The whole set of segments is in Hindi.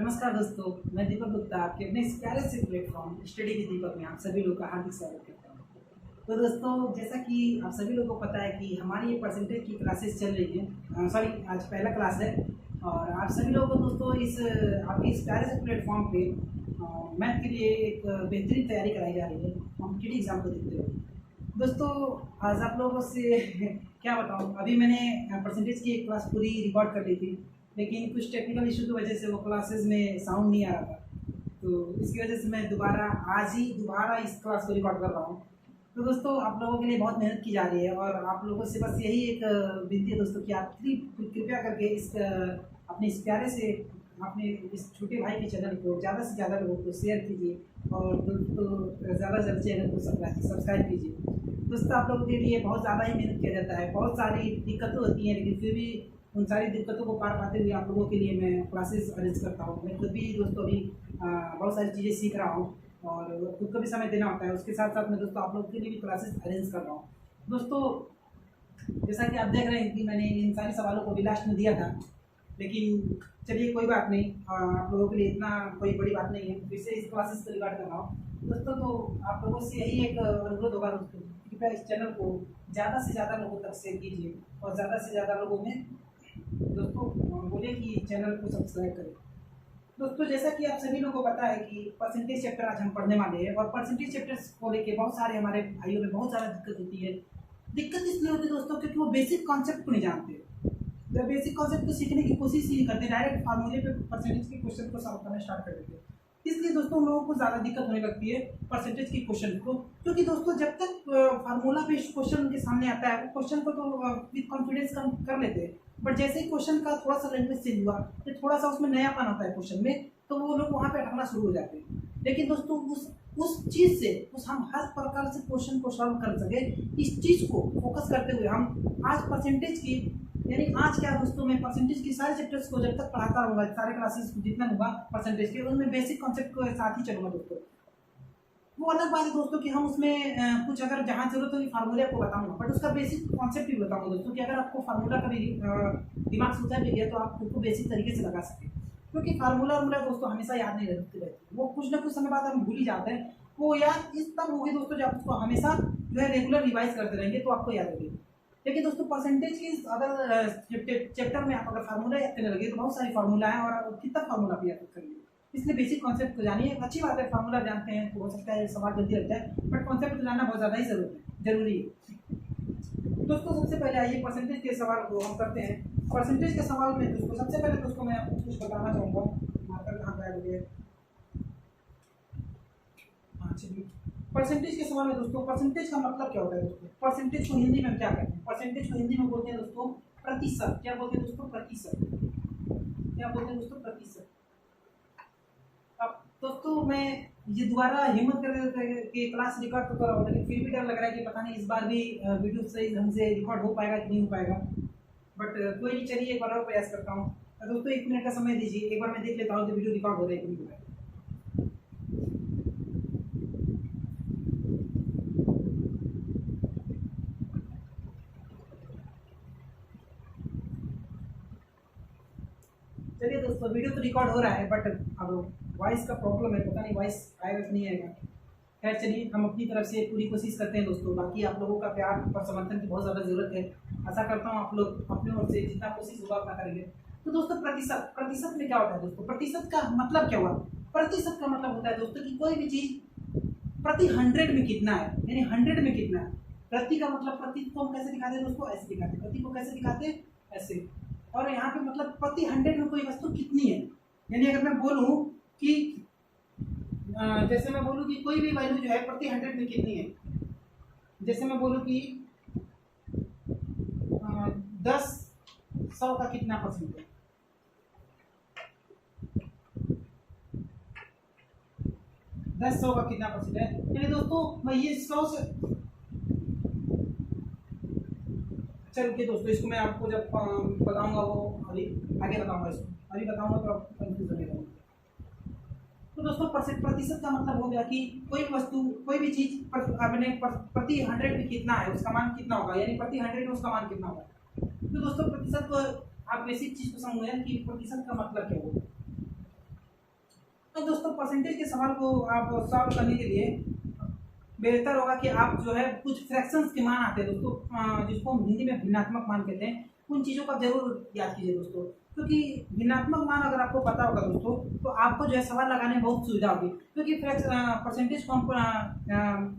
नमस्कार दोस्तों, मैं दीपक गुप्ता आपके अपने इस प्यारे से प्लेटफॉर्म स्टडी की दीपक में आप सभी लोग का हार्दिक स्वागत करता हूँ। तो दोस्तों, जैसा कि आप सभी लोगों को पता है कि हमारी ये परसेंटेज की क्लासेस चल रही है। सॉरी, आज पहला क्लास है और आप सभी लोगों को दोस्तों इस आपके इस प्यारे से प्लेटफॉर्म पे मैथ के लिए एक बेहतरीन तैयारी कराई जा रही है कॉम्पिटिटिव एग्जाम को देखते हुए। दोस्तों, आज आप लोगों से क्या बताऊँ, अभी मैंने परसेंटेज की एक क्लास पूरी रिकॉर्ड कर ली थी, लेकिन कुछ टेक्निकल इशू की वजह से वो क्लासेस में साउंड नहीं आ रहा था। तो इसकी वजह से मैं आज ही दोबारा इस क्लास को रिकॉर्ड कर रहा हूँ। तो दोस्तों, आप लोगों के लिए बहुत मेहनत की जा रही है और आप लोगों से बस यही एक विनती है दोस्तों कि आप कृपया करके अपने इस प्यारे से अपने इस छोटे भाई के चैनल को ज़्यादा से ज़्यादा लोगों को शेयर कीजिए और दोस्तों ज़्यादा से ज़्यादा चैनल को सब्सक्राइब कीजिए। दोस्तों, आप लोगों के लिए बहुत ज़्यादा ही मेहनत किया जाता है, बहुत सारी दिक्कतें होती हैं, लेकिन फिर भी उन सारी दिक्कतों को पार पाते हुए आप लोगों के लिए मैं क्लासेस अरेंज करता हूँ। मैं खुद भी दोस्तों अभी बहुत सारी चीज़ें सीख रहा हूँ और खुद को भी समय देना होता है। उसके साथ साथ मैं दोस्तों आप लोगों के लिए भी क्लासेस अरेंज कर रहा हूँ। दोस्तों, जैसा कि आप देख रहे हैं कि मैंने इन सारे सवालों को भी लास्ट में दिया था, लेकिन चलिए कोई बात नहीं, आप लोगों के लिए इतना कोई बड़ी बात नहीं है, फिर से इस क्लासेस को रिकॉर्ड कर रहा हूँ। दोस्तों, तो आप लोगों से यही एक अनुरोध होगा दोस्तों, कृपया इस चैनल को ज़्यादा से ज़्यादा लोगों तक शेयर कीजिए और ज़्यादा से ज़्यादा लोगों में दोस्तों बोले कि चैनल को सब्सक्राइब करें। दोस्तों, जैसा कि आप सभी लोगों को पता है कि परसेंटेज चैप्टर आज हम पढ़ने वाले हैं और परसेंटेज चैप्टर्स को लेके बहुत सारे हमारे भाइयों में बहुत ज़्यादा दिक्कत होती है। दिक्कत इसलिए होती है दोस्तों क्योंकि वो बेसिक कॉन्सेप्ट को नहीं जानते। जब बेसिक कॉन्सेप्ट को सीखने की कोशिश ही नहीं करते, डायरेक्ट फार्मूले पे परसेंटेज के क्वेश्चन को सॉल्व करना स्टार्ट कर देते हैं। इसलिए दोस्तों हम लोगों को ज़्यादा दिक्कत होने लगती है परसेंटेज के क्वेश्चन को, क्योंकि दोस्तों जब तक फार्मूला बेस्ड क्वेश्चन उनके सामने आता है वो क्वेश्चन को तो विद कॉन्फिडेंस कर लेते हैं, बट जैसे ही क्वेश्चन का थोड़ा सा लैंग्वेज चेंज हुआ तो थोड़ा सा उसमें नयापन आता है क्वेश्चन में, तो वो लोग वहाँ पे अटकना शुरू हो जाते हैं। लेकिन दोस्तों उस चीज़ से हम हर प्रकार से क्वेश्चन को सॉल्व कर सके, इस चीज़ को फोकस करते हुए हम आज परसेंटेज की यानी आज क्या दोस्तों, मैं परसेंटेज की सारे चैप्टर्स को जब तक पढ़ाता रहूँगा, सारे क्लासेस जितना लूँगा परसेंटेज के, उनमें बेसिक कॉन्सेप्ट को साथ ही चलूँगा दोस्तों। वो अलग बात है दोस्तों कि हम उसमें कुछ अगर जहाँ जरूरत होगी फार्मूले आपको बताऊंगा, बट उसका बेसिक कॉन्सेप्ट भी बताऊंगा दोस्तों कि अगर आपको फार्मूला कभी दिमाग से उतर भी गया तो आप खुद को बेसिक तरीके से लगा सकें, क्योंकि फार्मूला दोस्तों हमेशा याद नहीं रहती, वो कुछ ना कुछ समय बाद हम भूल ही जाते हैं। वो याद इस तब होगी दोस्तों जब उसको हमेशा जो है रेगुलर रिवाइज करते रहेंगे तो आपको याद होगी। लेकिन दोस्तों परसेंटेज की अगर चैप्टर में आप अगर फार्मूला याद करने लगे तो बहुत सारी फार्मूला है और कितना फार्मूला भी याद करेंगे, इसलिए बेसिक कॉन्सेप्ट को जानिए। अच्छी बात है, फार्मूला जानते हैं तो हो सकता है सवाल जल्दी लगता है, बट कॉन्सेप्ट को जानना बहुत ज़्यादा ही जरूरी है दोस्तों। सबसे पहले आइए परसेंटेज के सवाल को हम करते हैं। परसेंटेज के सवाल में दोस्तों सबसे पहले दोस्तों मैं आपको कुछ बताना चाहूँगा। मार्कर कहाँ पे आ गया? हाँ चलिए, परसेंटेज के सवाल में दोस्तों परसेंटेज का मतलब क्या होता है दोस्तों? परसेंटेज को हिंदी में क्या कहते हैं? परसेंटेज को हिंदी में बोलते हैं दोस्तों प्रतिशत। क्या बोलते हैं दोस्तों? प्रतिशत। क्या बोलते हैं दोस्तों? प्रतिशत। अब दोस्तों मैं ये दोबारा हिम्मत कर के क्लास रिकॉर्ड तो कर रहा हूँ, लेकिन फिर भी डर लग रहा है कि पता नहीं इस बार भी वीडियो सही ढंग से रिकॉर्ड हो पाएगा कि नहीं हो पाएगा, बट कोई नहीं, चलिए एक बार और प्रयास करता हूँ। दोस्तों 1 मिनट का समय दीजिए, एक बार मैं देख लेता हूँ कि वीडियो रिकॉर्ड हो रहा है कि नहीं हो रहा है। चलिए दोस्तों, वीडियो तो रिकॉर्ड हो रहा है, बट अब वॉइस का प्रॉब्लम है, पता नहीं वॉइस आएगा कि नहीं आएगा। खैर चलिए, हम अपनी तरफ से पूरी कोशिश करते हैं दोस्तों। बाकी आप लोगों का प्यार और समर्थन की बहुत ज़्यादा ज़रूरत है। आशा करता हूँ आप लोग अपने ओर से जितना कोशिश होगा उतना करेंगे। तो दोस्तों प्रतिशत में क्या होता है दोस्तों? प्रतिशत का मतलब क्या हुआ? प्रतिशत का मतलब होता है दोस्तों कि कोई भी चीज़ प्रति 100 में कितना है, यानी 100 में कितना है। प्रति का मतलब प्रति को हम कैसे दिखाते हैं दोस्तों? ऐसे दिखाते हैं। प्रति को कैसे दिखाते हैं? ऐसे। और यहाँ पे मतलब प्रति 100 में कोई वस्तु कितनी है, यानी अगर मैं बोलूँ कि जैसे मैं बोलूँ कि कोई भी वैल्यू जो है प्रति 100 में कितनी है, जैसे मैं बोलूँ कि 10 100 का कितना परसेंट है, 10 100 का कितना परसेंट है, यानी दोस्तों मैं ये 100 से चलिए दोस्तों इसको मैं आपको जब बताऊंगा वो अभी आगे बताऊंगा, इसको अभी बताऊंगा तो आप कंफ्यूज नहीं होगा। तो दोस्तों प्रतिशत का मतलब हो गया कि कोई भी वस्तु कोई भी चीज प्रति 100 में कितना है, उसका मान कितना होगा, यानी प्रति 100 में उसका मान कितना होगा। तो दोस्तों प्रतिशत को आप बेसिक चीज को समझें कि प्रतिशत का मतलब क्या होगा। परसेंटेज के सवाल को आप सॉल्व करने के लिए बेहतर होगा कि आप जो है कुछ फ्रैक्शंस के मान आते हैं दोस्तों, जिसको हम हिंदी में भिन्नात्मक मान कहते हैं, उन चीज़ों का जरूर याद कीजिए दोस्तों, क्योंकि भिन्नात्मक मान अगर आपको पता होगा दोस्तों तो आपको जो है सवाल लगाने में बहुत सुविधा होगी, क्योंकि परसेंटेज को हम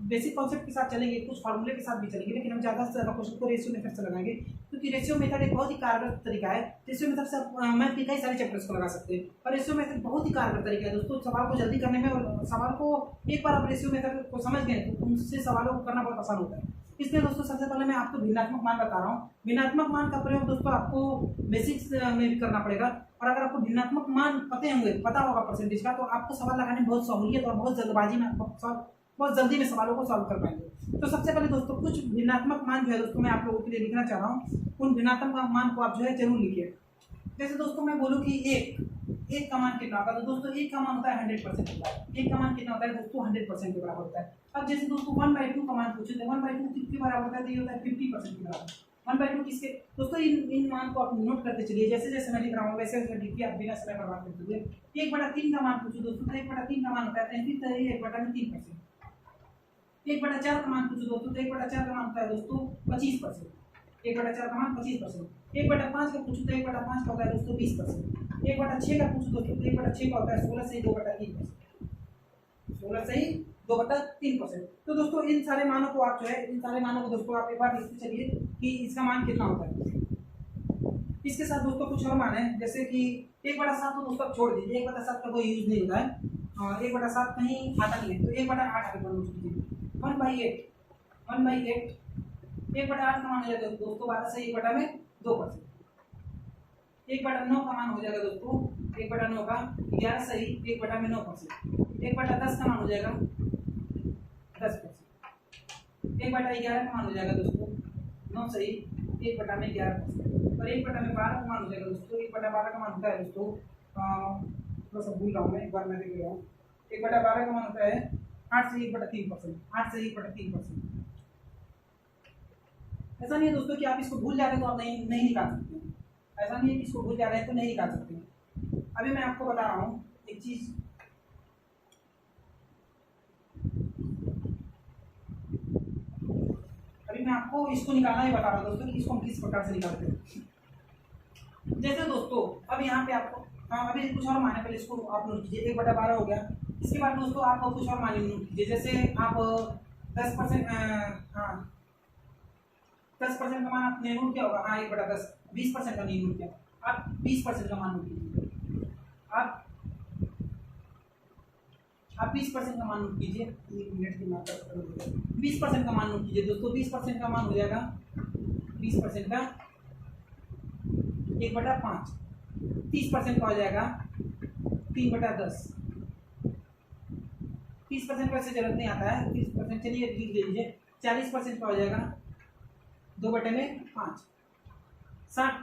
बेसिक कॉन्सेप्ट के साथ चलेंगे, कुछ फार्मूले के साथ भी चलेंगे, लेकिन हम ज़्यादा से ज़्यादा क्वेश्चन को रेशियो मेथड से लगाएंगे, क्योंकि रेशियो मेथड एक बहुत ही कारगर तरीका है। रेशियो मेथड से आप मैथ के कई सारे चैप्टर्स को लगा सकते हैं, और रेशियो मेथड बहुत ही कारगर तरीका है दोस्तों सवाल को जल्दी करने में, और सवाल को एक बार आप रेशियो मेथड को समझ गए तो उनसे सवालों को करना बहुत आसान होता है। इसलिए दोस्तों सबसे पहले मैं आपको भिन्नात्मक मान बता रहा हूँ। भिन्नात्मक मान का प्रयोग दोस्तों आपको बेसिक्स में भी करना पड़ेगा, और अगर आपको भिन्नात्मक मान पता होगा परसेंटेज का, तो आपको सवाल लगाने में बहुत सहूलियत और बहुत जल्दबाजी में बहुत जल्दी में सवालों को सॉल्व कर पाएंगे। तो सबसे पहले दोस्तों कुछ भिन्नात्मक मान जो है दोस्तों मैं आप लोगों के लिए लिखना चाह रहा हूँ, उन भिन्नात्मक मान को आप जो है जरूर लिखिए। जैसे दोस्तों मैं बोलूँ कि एक का मान कितना होगा, तो दोस्तों एक का मान होता है 100% होता है। एक का मान कितना होता है दोस्तों 100% के बराबर होता है। अब जैसे दोस्तों 1/2 का मान पूछे तो 1/2 किसके बराबर होता है, तो ये होता है 50% के बराबर। 1/2 किसके दोस्तों, इन मान को आप नोट करते चलिए, जैसे जैसे मैं लिख रहा हूँ वैसे वैसे लिखिए, आप बिना समय बर्बाद करते हुए। 1/3 का मान पूछो दोस्तों, तो 1/3 का मान होता है 1/3%। 1/4 का मान पूछो दोस्तों, तो 1/4 का मान होता है दोस्तों 25%। 1/4 का मान 25%। 1/5 का पूछो तो 1/5 का होता है दोस्तों 20%। 1/6 का पूछो दोस्तों तो 1/6 का होता है 16 से 2/3%। 16 से 2/3%। तो दोस्तों इन सारे मानों को आप जो है दोस्तों आप एक बार लिखते चलिए कि इसका मान कितना होता है। इसके साथ दोस्तों कुछ और मान है, जैसे कि 1/7 तो दोस्तों छोड़ दीजिए, 1/7 का कोई यूज नहीं होता है, और 1/7 कहीं आता नहीं है, तो 1/8 आगे बढ़ कीजिए। 1/8 1/8 का मान हो जाएगा दोस्तों 12 से 1/2%। 1/9 का मान हो जाएगा दोस्तों 1/9 का 11 सही 1/9%। 1/10 का मान हो जाएगा 10%। 1/11 का मान हो जाएगा दोस्तों 9 सही 1/11%। और 1/12 का मान हो जाएगा दोस्तों 1/12 का मान होता है दोस्तों थोड़ा सा भूल रहा हूँ मैं, एक बार मैं देख रहा हूँ। 1/12 का मान होता है 8 से 1/3%। 8 से 1/3%। ऐसा नहीं है दोस्तों कि आप इसको भूल जा रहे हैं तो आप नहीं निकाल सकते हैं, ऐसा नहीं है कि इसको भूल जा रहे हैं तो नहीं निकाल सकते हैं। अभी मैं आपको बता रहा हूँ एक चीज, अभी मैं आपको इसको निकालना ही बता रहा हूँ दोस्तों कि इसको हम किस प्रकार से निकालते हैं। जैसे दोस्तों अब यहाँ पे आपको अभी कुछ और माने, पहले इसको आप नोट कीजिए। 1/12 हो गया। इसके बाद दोस्तों आप कुछ और माने नोट कीजिए, जैसे आप 10% 10% का मान आपने नोट किया होगा, 1/10। 20% का नहीं नोट किया, आप 20% का मान नोट कीजिए। आप 20% का मान नोट कीजिए। 1 मिनट की मात्रा 20% का मान नोट कीजिए दोस्तों। 20% का मान हो जाएगा 20% का 1/5। 30% का हो जाएगा 3/10। 30% का ऐसे जरूरत नहीं आता है, 30% चलिए लिख लीजिए। 40% का हो जाएगा 2/5।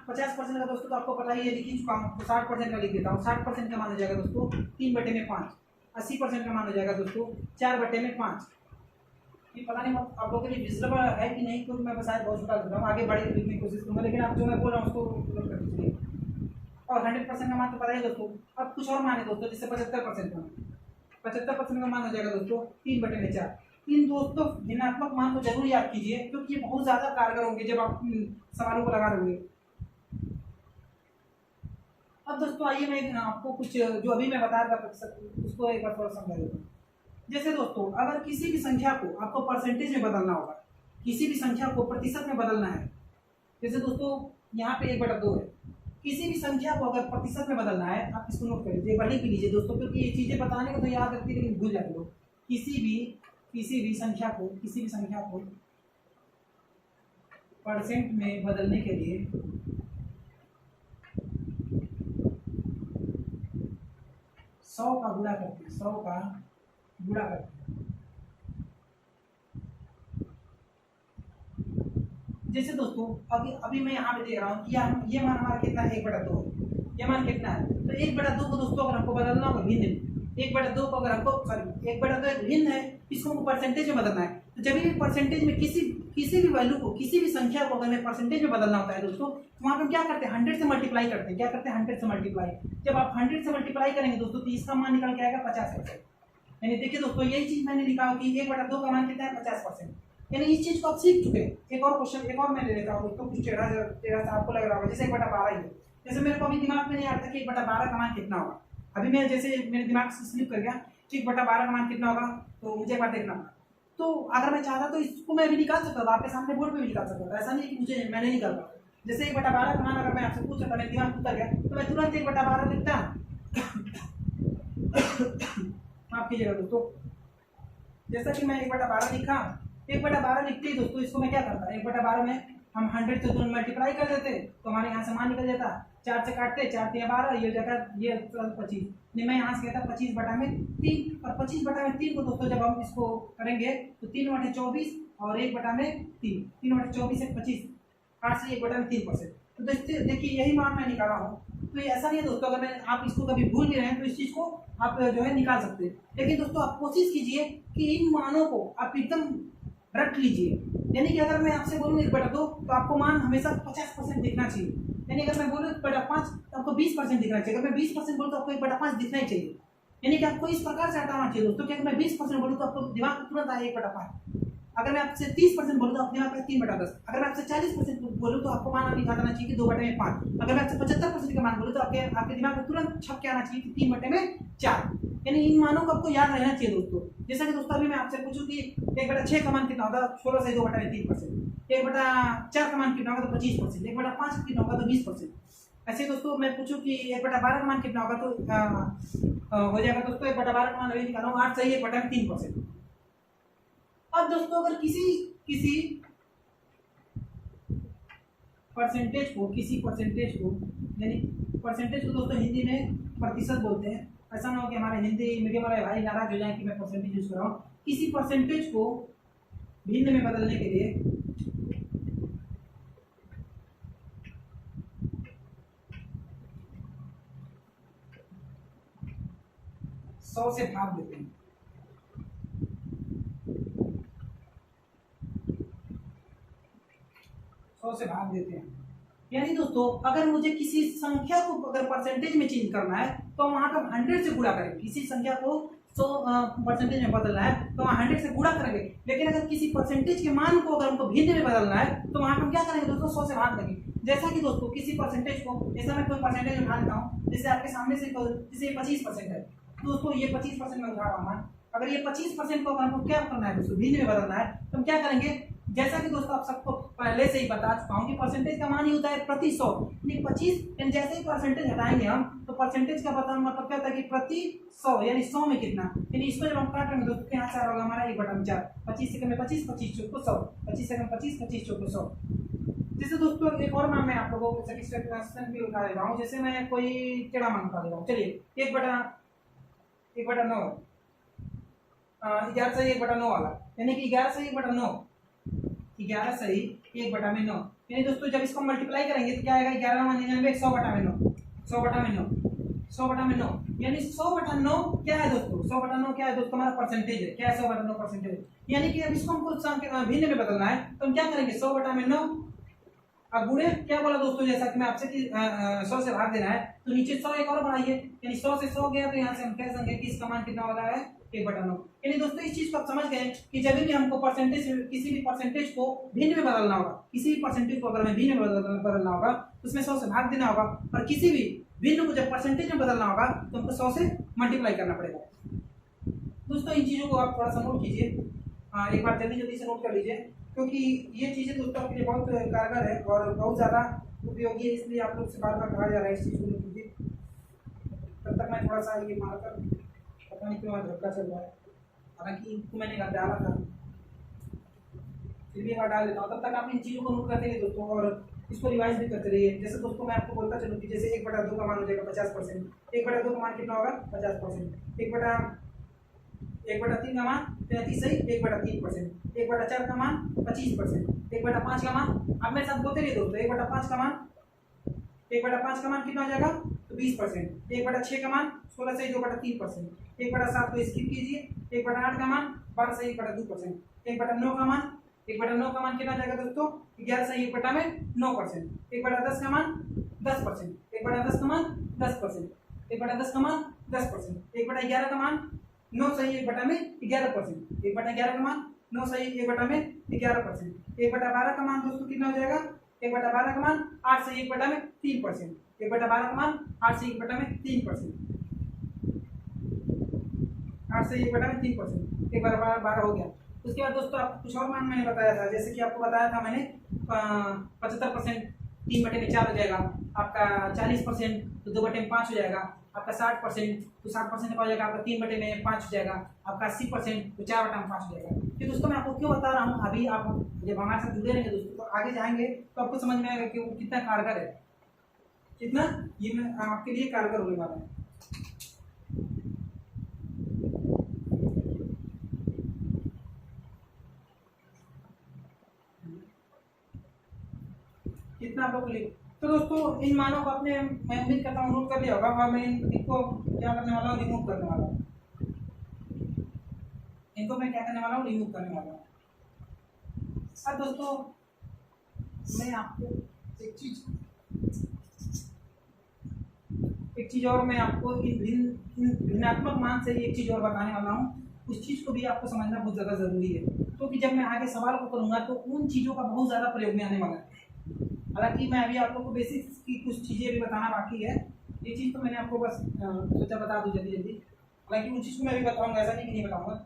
50% का दोस्तों तो आपको पता ही है, लिख ही चुका हूँ, तो 60% का लिख देता हूँ। 60% का मान हो जाएगा दोस्तों 3/5। 80% का मान हो जाएगा दोस्तों 4/5। ये पता नहीं आप लोगों के लिए विजिबल है कि नहीं, क्योंकि मैं बस आज बहुत छोटा लिख रहा हूँ, आगे बड़े लिखने की कोशिश करूँगा, लेकिन आप जो मैं बोल रहा हूँ उसको नोट कर दीजिए। और 100% का मान तो पता ही दोस्तों। अब कुछ और मान है दोस्तों, जैसे 75% का 75% का मान हो जाएगा दोस्तों 3/4। इन दोस्तों भिन्नात्मक मान को जरूर याद कीजिए, क्योंकि ये बहुत ज़्यादा कारगर होंगे जब आप सवालों को लगा रहे होंगे। अब दोस्तों आइए मैं आपको कुछ जो अभी मैं बता रहा था उसको एक बार थोड़ा समझा देता हूँ। जैसे दोस्तों अगर किसी भी संख्या को आपको परसेंटेज में बदलना होगा, किसी भी संख्या को प्रतिशत में बदलना है, जैसे दोस्तों यहाँ पे 1/2 है, किसी भी संख्या को अगर प्रतिशत में बदलना है, आप इसको नोट कर लीजिए, एक बार लिख लीजिए दोस्तों, क्योंकि ये चीज़ें बताने को तो याद रखती है लेकिन भूल जाते लोग। किसी भी संख्या को परसेंट में बदलने के लिए 100 का गुणा करते हैं, 100 का गुणा करते हैं। जैसे दोस्तों अभी मैं यहाँ पे देख रहा हूँ कि ये मान हमारा कितना है, 1/2 है। ये मान कितना है, तो 1/2 को दोस्तों अगर हमको बदलना होगा भिन्न, 1/2 को अगर हमको 1/2 भिन्न है, इसको हमको परसेंटेज में बदलना है। तो जब भी परसेंटेज में किसी किसी भी वैल्यू को, किसी भी संख्या को अगर मैं परसेंटेज में बदलना होता है दोस्तों, तो वहाँ पे हम क्या करते हैं, 100 से मल्टीप्लाई करते हैं। क्या करते हैं, 100 से मल्टीप्लाई। जब आप 100 से मल्टीप्लाई करेंगे दोस्तों, तो इसका मान निकल के आएगा 50%। यानी देखिए दोस्तों, यही चीज मैंने लिखा कि 1/2 का मान कितना है, 50%। यानी इस चीज को आप सीख चुके हैं। एक और क्वेश्चन, एक और मैं ले लेता हूँ दोस्तों, कुछ टेढ़ा सा आपको लग रहा होगा, जैसे 1/12 ही है। जैसे मेरे को अभी दिमाग में नहीं आ रहा था कि 1/12 का मान कितना होगा। अभी मैं जैसे मेरे दिमाग से स्लिप कर गया कि 1/12 का मान कितना होगा, तो मुझे एक बार देखना होगा। तो अगर मैं चाहता तो इसको मैं भी निकाल सकता था, आपके सामने बोर्ड पे भी निकाल सकता था। ऐसा नहीं कि मुझे मैं नहीं निकाल पाता। जैसे 1/12 का मान अगर मैं आपसे पूछ सकता, मेरे दिमाग में उतर गया, तो मैं तुरंत 1/12 लिखता। माफ कीजिएगा दोस्तों, जैसा कि मैं 1/12 लिखा, 1/12 लिखते ही दोस्तों इसको मैं क्या करता, 1/12 में हम 100 से तुरंत मल्टीप्लाई कर देते, तो हमारे यहाँ से मान निकल जाता। 4 से काटते, 4 3 12, ये हो जाता, ये 25। नहीं, मैं यहाँ से कहता 25/3। और 25/3 को दोस्तों जब हम इसको करेंगे तो 3/24 और 1/3, 3/24 से 25, 8 से 1/3%। तो देखिए यही मान मैं निकाला हूँ। तो ये ऐसा नहीं है दोस्तों, अगर मैं आप इसको कभी भूल भी रहे हैं तो इस चीज़ को आप जो है निकाल सकते हैं। लेकिन दोस्तों आप कोशिश कीजिए कि इन मानों को आप एकदम रट लीजिए। यानी कि अगर मैं आपसे बोलूँ 1/2, तो आपको मान हमेशा 50% दिखना चाहिए। यानी अगर मैं बोलूँ 1/5, तो आपको 20% दिखना चाहिए। अगर मैं 20% बोलूँ तो आपको 1/5 दिखना ही चाहिए। यानी कि आपको इस प्रकार से हटाना चाहिए दोस्तों कि अगर मैं 20% बोलूँ तो आपको दिमाग में तुरंत आए 1/5। अगर मैं आपसे 30% बोलूँ तो आपके दिमाग में 3/10। अगर मैं आपसे 40% बोलूँ तो आपको मान निकालना चाहिए कि 2/5। अगर मैं आपसे 75% का मान बोलूँ तो आपके दिमाग में तुरंत छप के आना चाहिए कि 3/4। यानी इन मानों को आपको याद रहना चाहिए दोस्तों। जैसा कि दोस्तों अभी मैं आपसे पूछूं कि 1/6 का मान कितना होगा, 16 से 2/3%। 1/4 का मान कितना होगा, तो 25%। 1/5 का कितना होगा, तो 20%। ऐसे दोस्तों मैं पूछूं कि 1/12 का मान कितना होगा, तो हो जाएगा दोस्तों 1/12 का मान अभी निकालो 8 सही 1/3%। अब दोस्तों अगर किसी परसेंटेज को यानी परसेंटेज को दोस्तों हिंदी में प्रतिशत बोलते हैं। ऐसा ना हो कि हमारे हिंदी मीडियम वाले भाई नाराज हो जाए कि मैं परसेंटेज यूज कर रहा हूँ। किसी परसेंटेज को भिन्न में बदलने के लिए सौ से भाग देते हैं। यानी दोस्तों अगर मुझे किसी संख्या को अगर परसेंटेज में चेंज करना है तो वहां पर 100 से गुणा करेंगे। किसी संख्या को 100 परसेंटेज में बदलना है तो वहाँ 100 से गुणा करेंगे। लेकिन अगर किसी परसेंटेज के मान को अगर हमको भिन्न में बदलना है तो वहाँ हम क्या करेंगे दोस्तों, 100 से भाग देंगे। जैसा कि दोस्तों किसी परसेंटेज को, जैसा मैं कोई परसेंटेज उठा लेता हूँ, जैसे आपके सामने से जैसे 25% है, दोस्तों ये 25% में उठा रहा हूँ। अगर ये 25% को अगर हमको क्या करना है दोस्तों, भिन्न में बदलना है, तो हम क्या करेंगे, जैसा कि दोस्तों आप सबको पहले से ही बता चुका हूँ कि परसेंटेज का मान ही होता है प्रति 100। 25 यानी जैसे ही परसेंटेज हटाएंगे हम, तो परसेंटेज का बताना मतलब क्या होता है कि प्रति 100 यानी 100 में कितना। यानी इसको जब हम काटेंगे दोस्तों यहाँ से होगा हमारा 1/4। 25 से कम 25, 25 चौको 100, 25 से कम 25, 25 चौको 100। जैसे दोस्तों एक और मान मैं आप लोगों को सेटिस्फैक्शन भी उठा दे रहा हूँ। जैसे मैं कोई टेढ़ा मान उठा दे रहा हूँ। चलिए 1/9, 11 सही 1/9 वाला, यानी कि 11 सही 1/9, 11 सही 1/9। यानी दोस्तों जब इसको मल्टीप्लाई करेंगे तो क्या आएगा, 11×99 100/9, 100/9, 100/9। यानी 100/9 क्या है दोस्तों, 100/9 क्या है दोस्तों, हमारा परसेंटेज है। क्या है 100/9 परसेंटेज। यानी कि अब इसको हमको भिन्न में बदलना है तो हम क्या करेंगे, 100/9 अब गुणे क्या बोला दोस्तों, जैसा कि मैं आपसे कि 100 से भाग देना है तो नीचे 100 एक और बढ़ाइए। यानी 100 से 100 गया तो यहाँ से हम कह सकते हैं कि इसका मान कितना हो रहा है, 1/9। यानी दोस्तों इस चीज को आप समझ गए कि जब भी हमको परसेंटेज, किसी भी परसेंटेज को भिन्न में बदलना होगा, किसी भी परसेंटेज को अगर हमें भिन्न में बदलना होगा तो उसमें 100 से भाग देना होगा। और किसी भी भिन्न को जब परसेंटेज में बदलना होगा तो हमको 100 से मल्टीप्लाई करना पड़ेगा। दोस्तों इन चीजों को आप थोड़ा सा नोट कीजिए, एक बार जल्दी से नोट कर लीजिए, क्योंकि ये चीजें दोस्तों आपके लिए बहुत कारगर है और बहुत ज़्यादा उपयोगी है। इसलिए आप लोग से बार बार कहा जा रहा है इस चीज़ को नोट कीजिए। तब तक मैं थोड़ा सा ये मारकर, पता नहीं क्यों धक्का चल रहा है, हालांकि इनको मैंने डाला था, फिर भी एक बार डाल देता हूँ। तब तक आप इन चीज़ों को नोट करते रहिए दोस्तों और इसको रिवाइज भी करते रहिए। जैसे दोस्तों मैं आपको बोलता चलूँ कि जैसे 1/2 का मान हो जाएगा 50%, 1/2 का मान कितना होगा 50%, 1/3 का मान 33 सही 1/3%, 1/4 का मान 25%, 1/5 का मान, अब मेरे साथ बोलते रहिए दोस्तों, 1/5 का मान, 1/5 का मान कितना हो जाएगा, तो 20%, 1/6 का मान 16 सही 2/3%, 1/7 को स्किप कीजिए, 1/8 का मान 12 सही 1/2%, 1/9 का मान 1/9 का मान कितना जाएगा दोस्तों? 11 सही 1 में 9%। 1/10 का मान 10%। 1/10 का मान 10%। 1/10 का मान 10%। 1/11 का मान 9 सही 1 में 11%। 1/11 का मान 9 सही 1 में 11%। 1/12 का मान दोस्तों कितना हो जाएगा? 1/12 का मान 8 सही 1 में 3%। 1/12 का मान 8 सही 1 में 3%। 8 से 1/3%। 1/12 हो गया। उसके बाद दोस्तों आपको कुछ और मान मैंने बताया था, जैसे कि आपको बताया था मैंने 75% 3/4 हो जाएगा, आपका 40% तो 2/5 हो जाएगा, आपका 60% तो 60% का हो जाएगा, आपका 3/5 हो जाएगा, आपका 80% तो 4/5 हो जाएगा। फिर दोस्तों मैं आपको क्यों बता रहा हूँ, अभी आप जब हमारे साथ जुड़े रहेंगे दोस्तों तो आगे जाएंगे तो आपको समझ में आएगा कि वो कितना कारगर है, कितना ये मैं आपके लिए कारगर होने वाला है। कितना आप लोग लिख, तो दोस्तों इन मानों को आपने, मैं उम्मीद करता हूँ नोट कर लिया होगा, और मैं इनको क्या करने वाला हूँ, रिमूव करने वाला हूँ। इनको मैं क्या करने वाला हूँ, रिमूव करने वाला हूँ। अब दोस्तों मैं आपको एक चीज और मैं आपको इन भिन्नात्मक मान से एक चीज और बताने वाला हूँ। उस चीज को भी आपको समझना बहुत ज़्यादा जरूरी है, क्योंकि जब मैं आगे सवाल को करूंगा तो उन चीज़ों का बहुत ज़्यादा प्रयोग में आने वाला है। हालांकि मैं अभी आप लोग को बेसिक्स की कुछ चीज़ें भी बताना बाकी है, ये चीज़ तो मैंने आपको बस सोचा बता दूं जल्दी जल्दी, हालांकि उन चीज़ को मैं भी बताऊंगा, ऐसा नहीं कि नहीं बताऊंगा।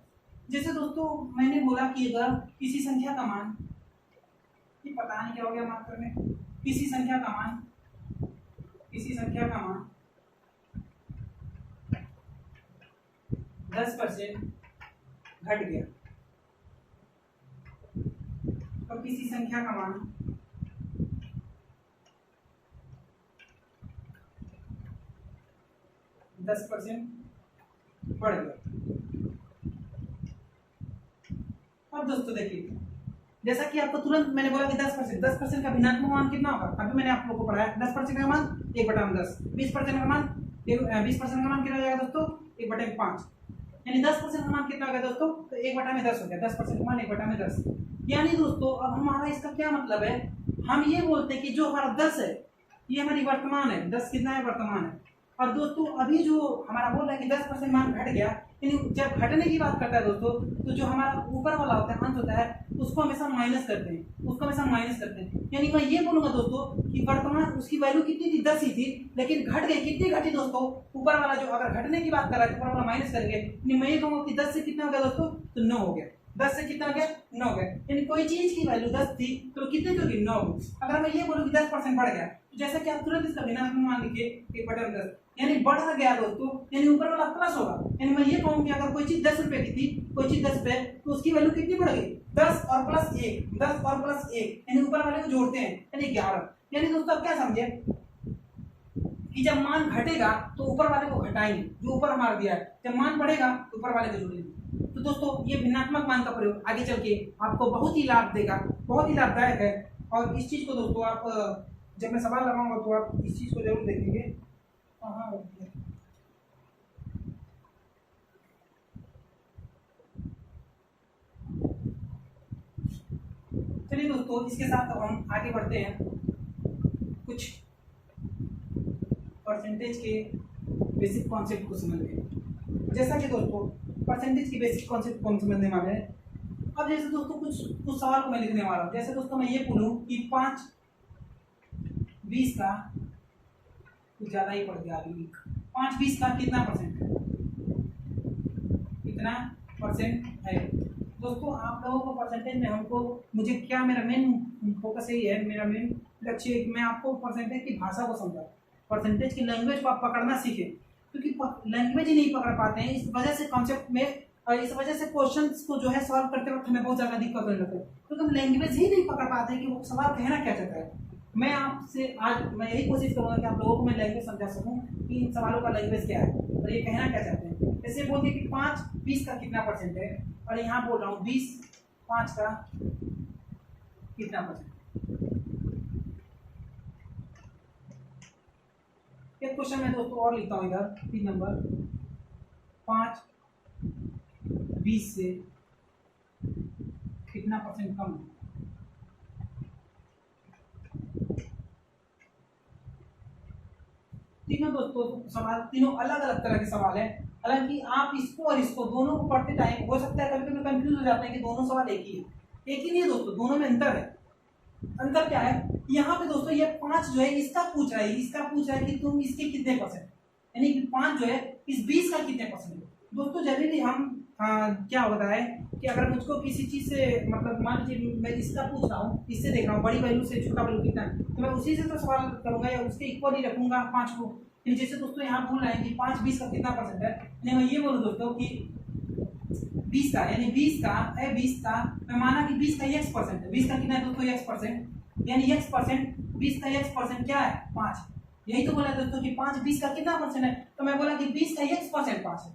जैसे दोस्तों मैंने बोला कि अगर किसी संख्या का मान, ये पता नहीं क्या हो गया मात्र में, किसी संख्या का मान 10% घट गया, और किसी संख्या का मान 10% बढ़ गया। अब दोस्तों देखिए, जैसा कि आपको तुरंत मैंने बोला कि 10% का भिन्नात्मक मान कितना होगा, अभी मैंने आप लोगों को पढ़ाया 10% का मान 1/10, 20% का मान 20% का मान कितना हो जाएगा दोस्तों, 1/5, यानी 10% का मान कितना हो गया दोस्तों, तो 1/10 हो गया। 10% का मान 1/10, यानी दोस्तों अब हमारा इसका क्या मतलब है, हम ये बोलते हैं कि जो हमारा 10 है ये हमारी वर्तमान है, 10 कितना है, वर्तमान है। और दोस्तों अभी जो हमारा बोल रहा है कि 10% मान घट गया, यानी जब घटने की बात करता है दोस्तों तो जो हमारा ऊपर वाला होता है, अंश होता है, उसको हमेशा माइनस करते हैं, यानी मैं ये बोलूंगा दोस्तों कि वर्तमान उसकी वैल्यू कितनी थी, 10 ही थी, लेकिन घट गई, कितनी घटी दोस्तों, ऊपर वाला जो अगर घटने की बात कर रहा है ऊपर वाला माइनस करेंगे, यानी मैं ये कहूंगा कि 10 से कितना हो गया दोस्तों, तो 9 हो गया। 10 से कितना हो गया, 9 हो गया, यानी कोई चीज की वैल्यू 10 थी तो कितनी होगी, 9 होगी। अगर मैं ये बोलूं कि 10% बढ़ गया, तो जैसा कि आप तुरंत इसका भिन्नात्मक मान लिखिए 1/10, यानी बढ़ गया दोस्तों, यानी ऊपर वाला प्लस होगा, यानी मैं ये कहूँ कि अगर कोई चीज 10 रुपए की थी, कोई चीज 10 रुपए, तो उसकी वैल्यू कितनी बढ़ गई, 10 और प्लस 1, 10 और प्लस 1, यानी ऊपर वाले को जोड़ते हैं यानी 11। यानी दोस्तों आप क्या समझे कि जब मान घटेगा तो ऊपर वाले को घटाएंगे, जो ऊपर हमारा दिया है, जब मान बढ़ेगा तो ऊपर वाले को जोड़ेंगे। तो दोस्तों ये भिन्नात्मक मान का प्रयोग आगे चल के आपको बहुत ही लाभ देगा, बहुत ही लाभदायक है। और इस चीज को दोस्तों आप जब मैं सवाल लगाऊंगा तो आप इस चीज को जरूर देखेंगे। चलिए दोस्तों इसके साथ अब हम आगे बढ़ते हैं कुछ परसेंटेज के बेसिक कॉन्सेप्ट को समझने। जैसा कि दोस्तों परसेंटेज के बेसिक कॉन्सेप्ट को हम समझने वाले हैं। अब जैसे दोस्तों कुछ सवाल को मैं लिखने वाला हूँ। जैसे दोस्तों मैं ये बोलूँ कि 5/20 का, कुछ ज़्यादा ही पड़ गया अभी, 5/20 का कितना परसेंट है, कितना परसेंट है। दोस्तों आप लोगों को परसेंटेज में हमको, मुझे क्या, मेरा मेन फोकस यही है, मेरा मेन लक्ष्य है कि मैं आपको परसेंटेज की भाषा को समझाऊं, परसेंटेज की लैंग्वेज को आप पकड़ना सीखें, क्योंकि लैंग्वेज ही नहीं पकड़ पाते हैं, इस वजह से कॉन्सेप्ट में, इस वजह से क्वेश्चंस को जो है सॉल्व करते वक्त हमें बहुत ज़्यादा दिक्कत होने लगती है, क्योंकि हम लैंग्वेज ही नहीं पकड़ पाते कि वो सवाल कहना क्या चाहता है। मैं आपसे आज मैं यही कोशिश करूँगा कि आप लोगों को मैं लैंग्वेज समझा सकूँ कि इन सवालों का लैंग्वेज क्या है और ये कहना क्या चाहते हैं। जैसे बोलते कि 5/20 का कितना परसेंट है, और यहाँ बोल रहा हूँ 20/5 का कितना परसेंट। एक क्वेश्चन मैं दोस्तों और लिखता हूँ इधर 3 नंबर, 5/20 से कितना परसेंट कम है। तीनों दोस्तों सवाल तीनों अलग अलग तरह के सवाल हैं। हालांकि आप इसको और इसको दोनों को पढ़ते टाइम हो सकता है कभी कभी कंफ्यूज हो जाते हैं कि दोनों सवाल एक ही है। एक ही नहीं है दोस्तों, दोनों में अंतर है। अंतर क्या है, यहाँ पे दोस्तों ये 5 जो है इसका पूछ रहा है, कि तुम इसके कितने परसेंट, यानी कि 5 जो है इस 20 का कितने परसेंट है। दोस्तों जब भी हम क्या होता है कि अगर मुझको किसी चीज से मतलब मान लीजिए मैं इसका पूछ रहा हूँ, इससे देख रहा हूँ बड़ी वैल्यू से छोटा वैल्यू कितना है, तो मैं उसी से तो सवाल करूंगा या उसके इक्वल ही रखूंगा 5 को। जैसे दोस्तों यहाँ बोल रहे हैं कि 5 20 का कितना परसेंट है, मैं ये बोलूँ दोस्तों कि 20 का, यानी 20 का मैं माना कि 20 का x% है। 20 का कितना है दोस्तों x%, यानी x%, 20 का x% क्या है 5। यही तो बोला दोस्तों कि 5 20 का कितना परसेंट है, तो मैं बोला कि 20 का x% 5 है।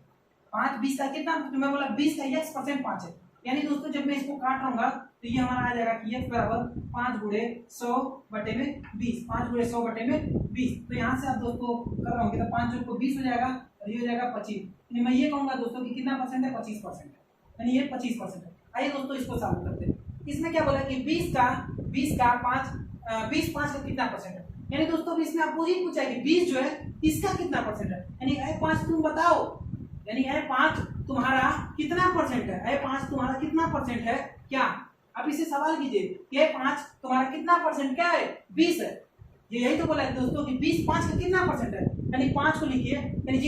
5 20 का कितना, तो मैं बोला 20 का x% 5 है। यानी दोस्तों जब मैं इसको काट रहूंगा तो ये हमारा आ जाएगा कि x बराबर 5 गुणे 100 बटे में 20, 5 गुणे 100 बटे में 20। तो यहाँ से आप दोस्तों कर रहे होंगे तो 5 जो को 20 हो जाएगा और ये हो जाएगा 25। यानी मैं ये कहूंगा दोस्तों कि कितना परसेंट है 25% है, यानी ये 25% है। आइए दोस्तों इसको सॉल्व करते हैं। इसमें क्या बोला कि 20 का 5 का कितना परसेंट है, यानी दोस्तों इसमें आपको ये पूछा है कि 20 जो है इसका कितना परसेंट है, यानी 5 तुम बताओ, यानी 5 तुम्हारा कितना परसेंट है, 5 तुम्हारा कितना परसेंट है क्या। अब इसे सवाल कीजिए, ये 5 तुम्हारा कितना परसेंट क्या है 20 है। ये यही तो बोला है दोस्तों कि 20 5 का कितना परसेंट है, यानी 5 को लिखिए, यानी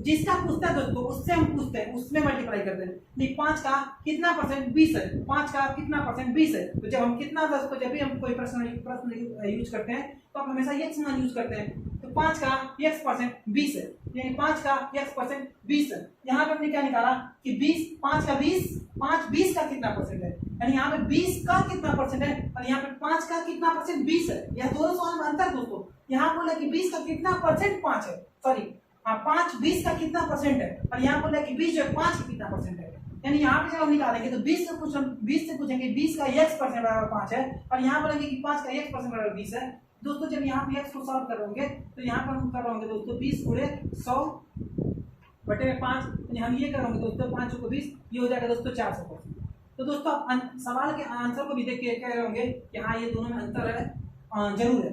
जिसका पूछता है दोस्तों उससे हम पूछते हैं, उसमें मल्टीप्लाई करते हैं। नहीं 5 का कितना परसेंट 20 है, 5 का कितना परसेंट 20 है। तो जब हम कितना दोस्तों जब भी हम कोई प्रश्न यूज करते हैं तो आप हमेशा ये मान यूज करते हैं। तो 5 का x% 20 है, यानी 5 का x% 20 है। यहाँ पे हमने क्या निकाला कि 5 20 का कितना परसेंट है, यानी यहाँ पे 20 का कितना परसेंट है और यहाँ पे 5 का कितना परसेंट 20 है। यह दोनों सवाल में अंतर दोस्तों, यहाँ बोला कि 20 का कितना परसेंट 5 है, सॉरी 5 20 का कितना परसेंट है और यहाँ बोला कि 20 जो है 5 का कितना परसेंट है। यानी यहाँ पे जब हम निकालेंगे तो 20 से पूछेंगे 20 का x% बराबर 5 है और यहाँ बोलेंगे कि 5 का x% बराबर 20 है। दोस्तों जब यहाँ पे x को सॉल्व करोगे तो यहाँ पर हम कर रहे होंगे दोस्तों 20 गुणे 100 बटे में 5, यानी हम ये करेंगे दोस्तों 5 को 20, ये हो जाएगा दोस्तों 400%। तो दोस्तों आप सवाल के आंसर को भी देख के कह रहे होंगे कि हाँ ये दोनों में अंतर है, जरूर है।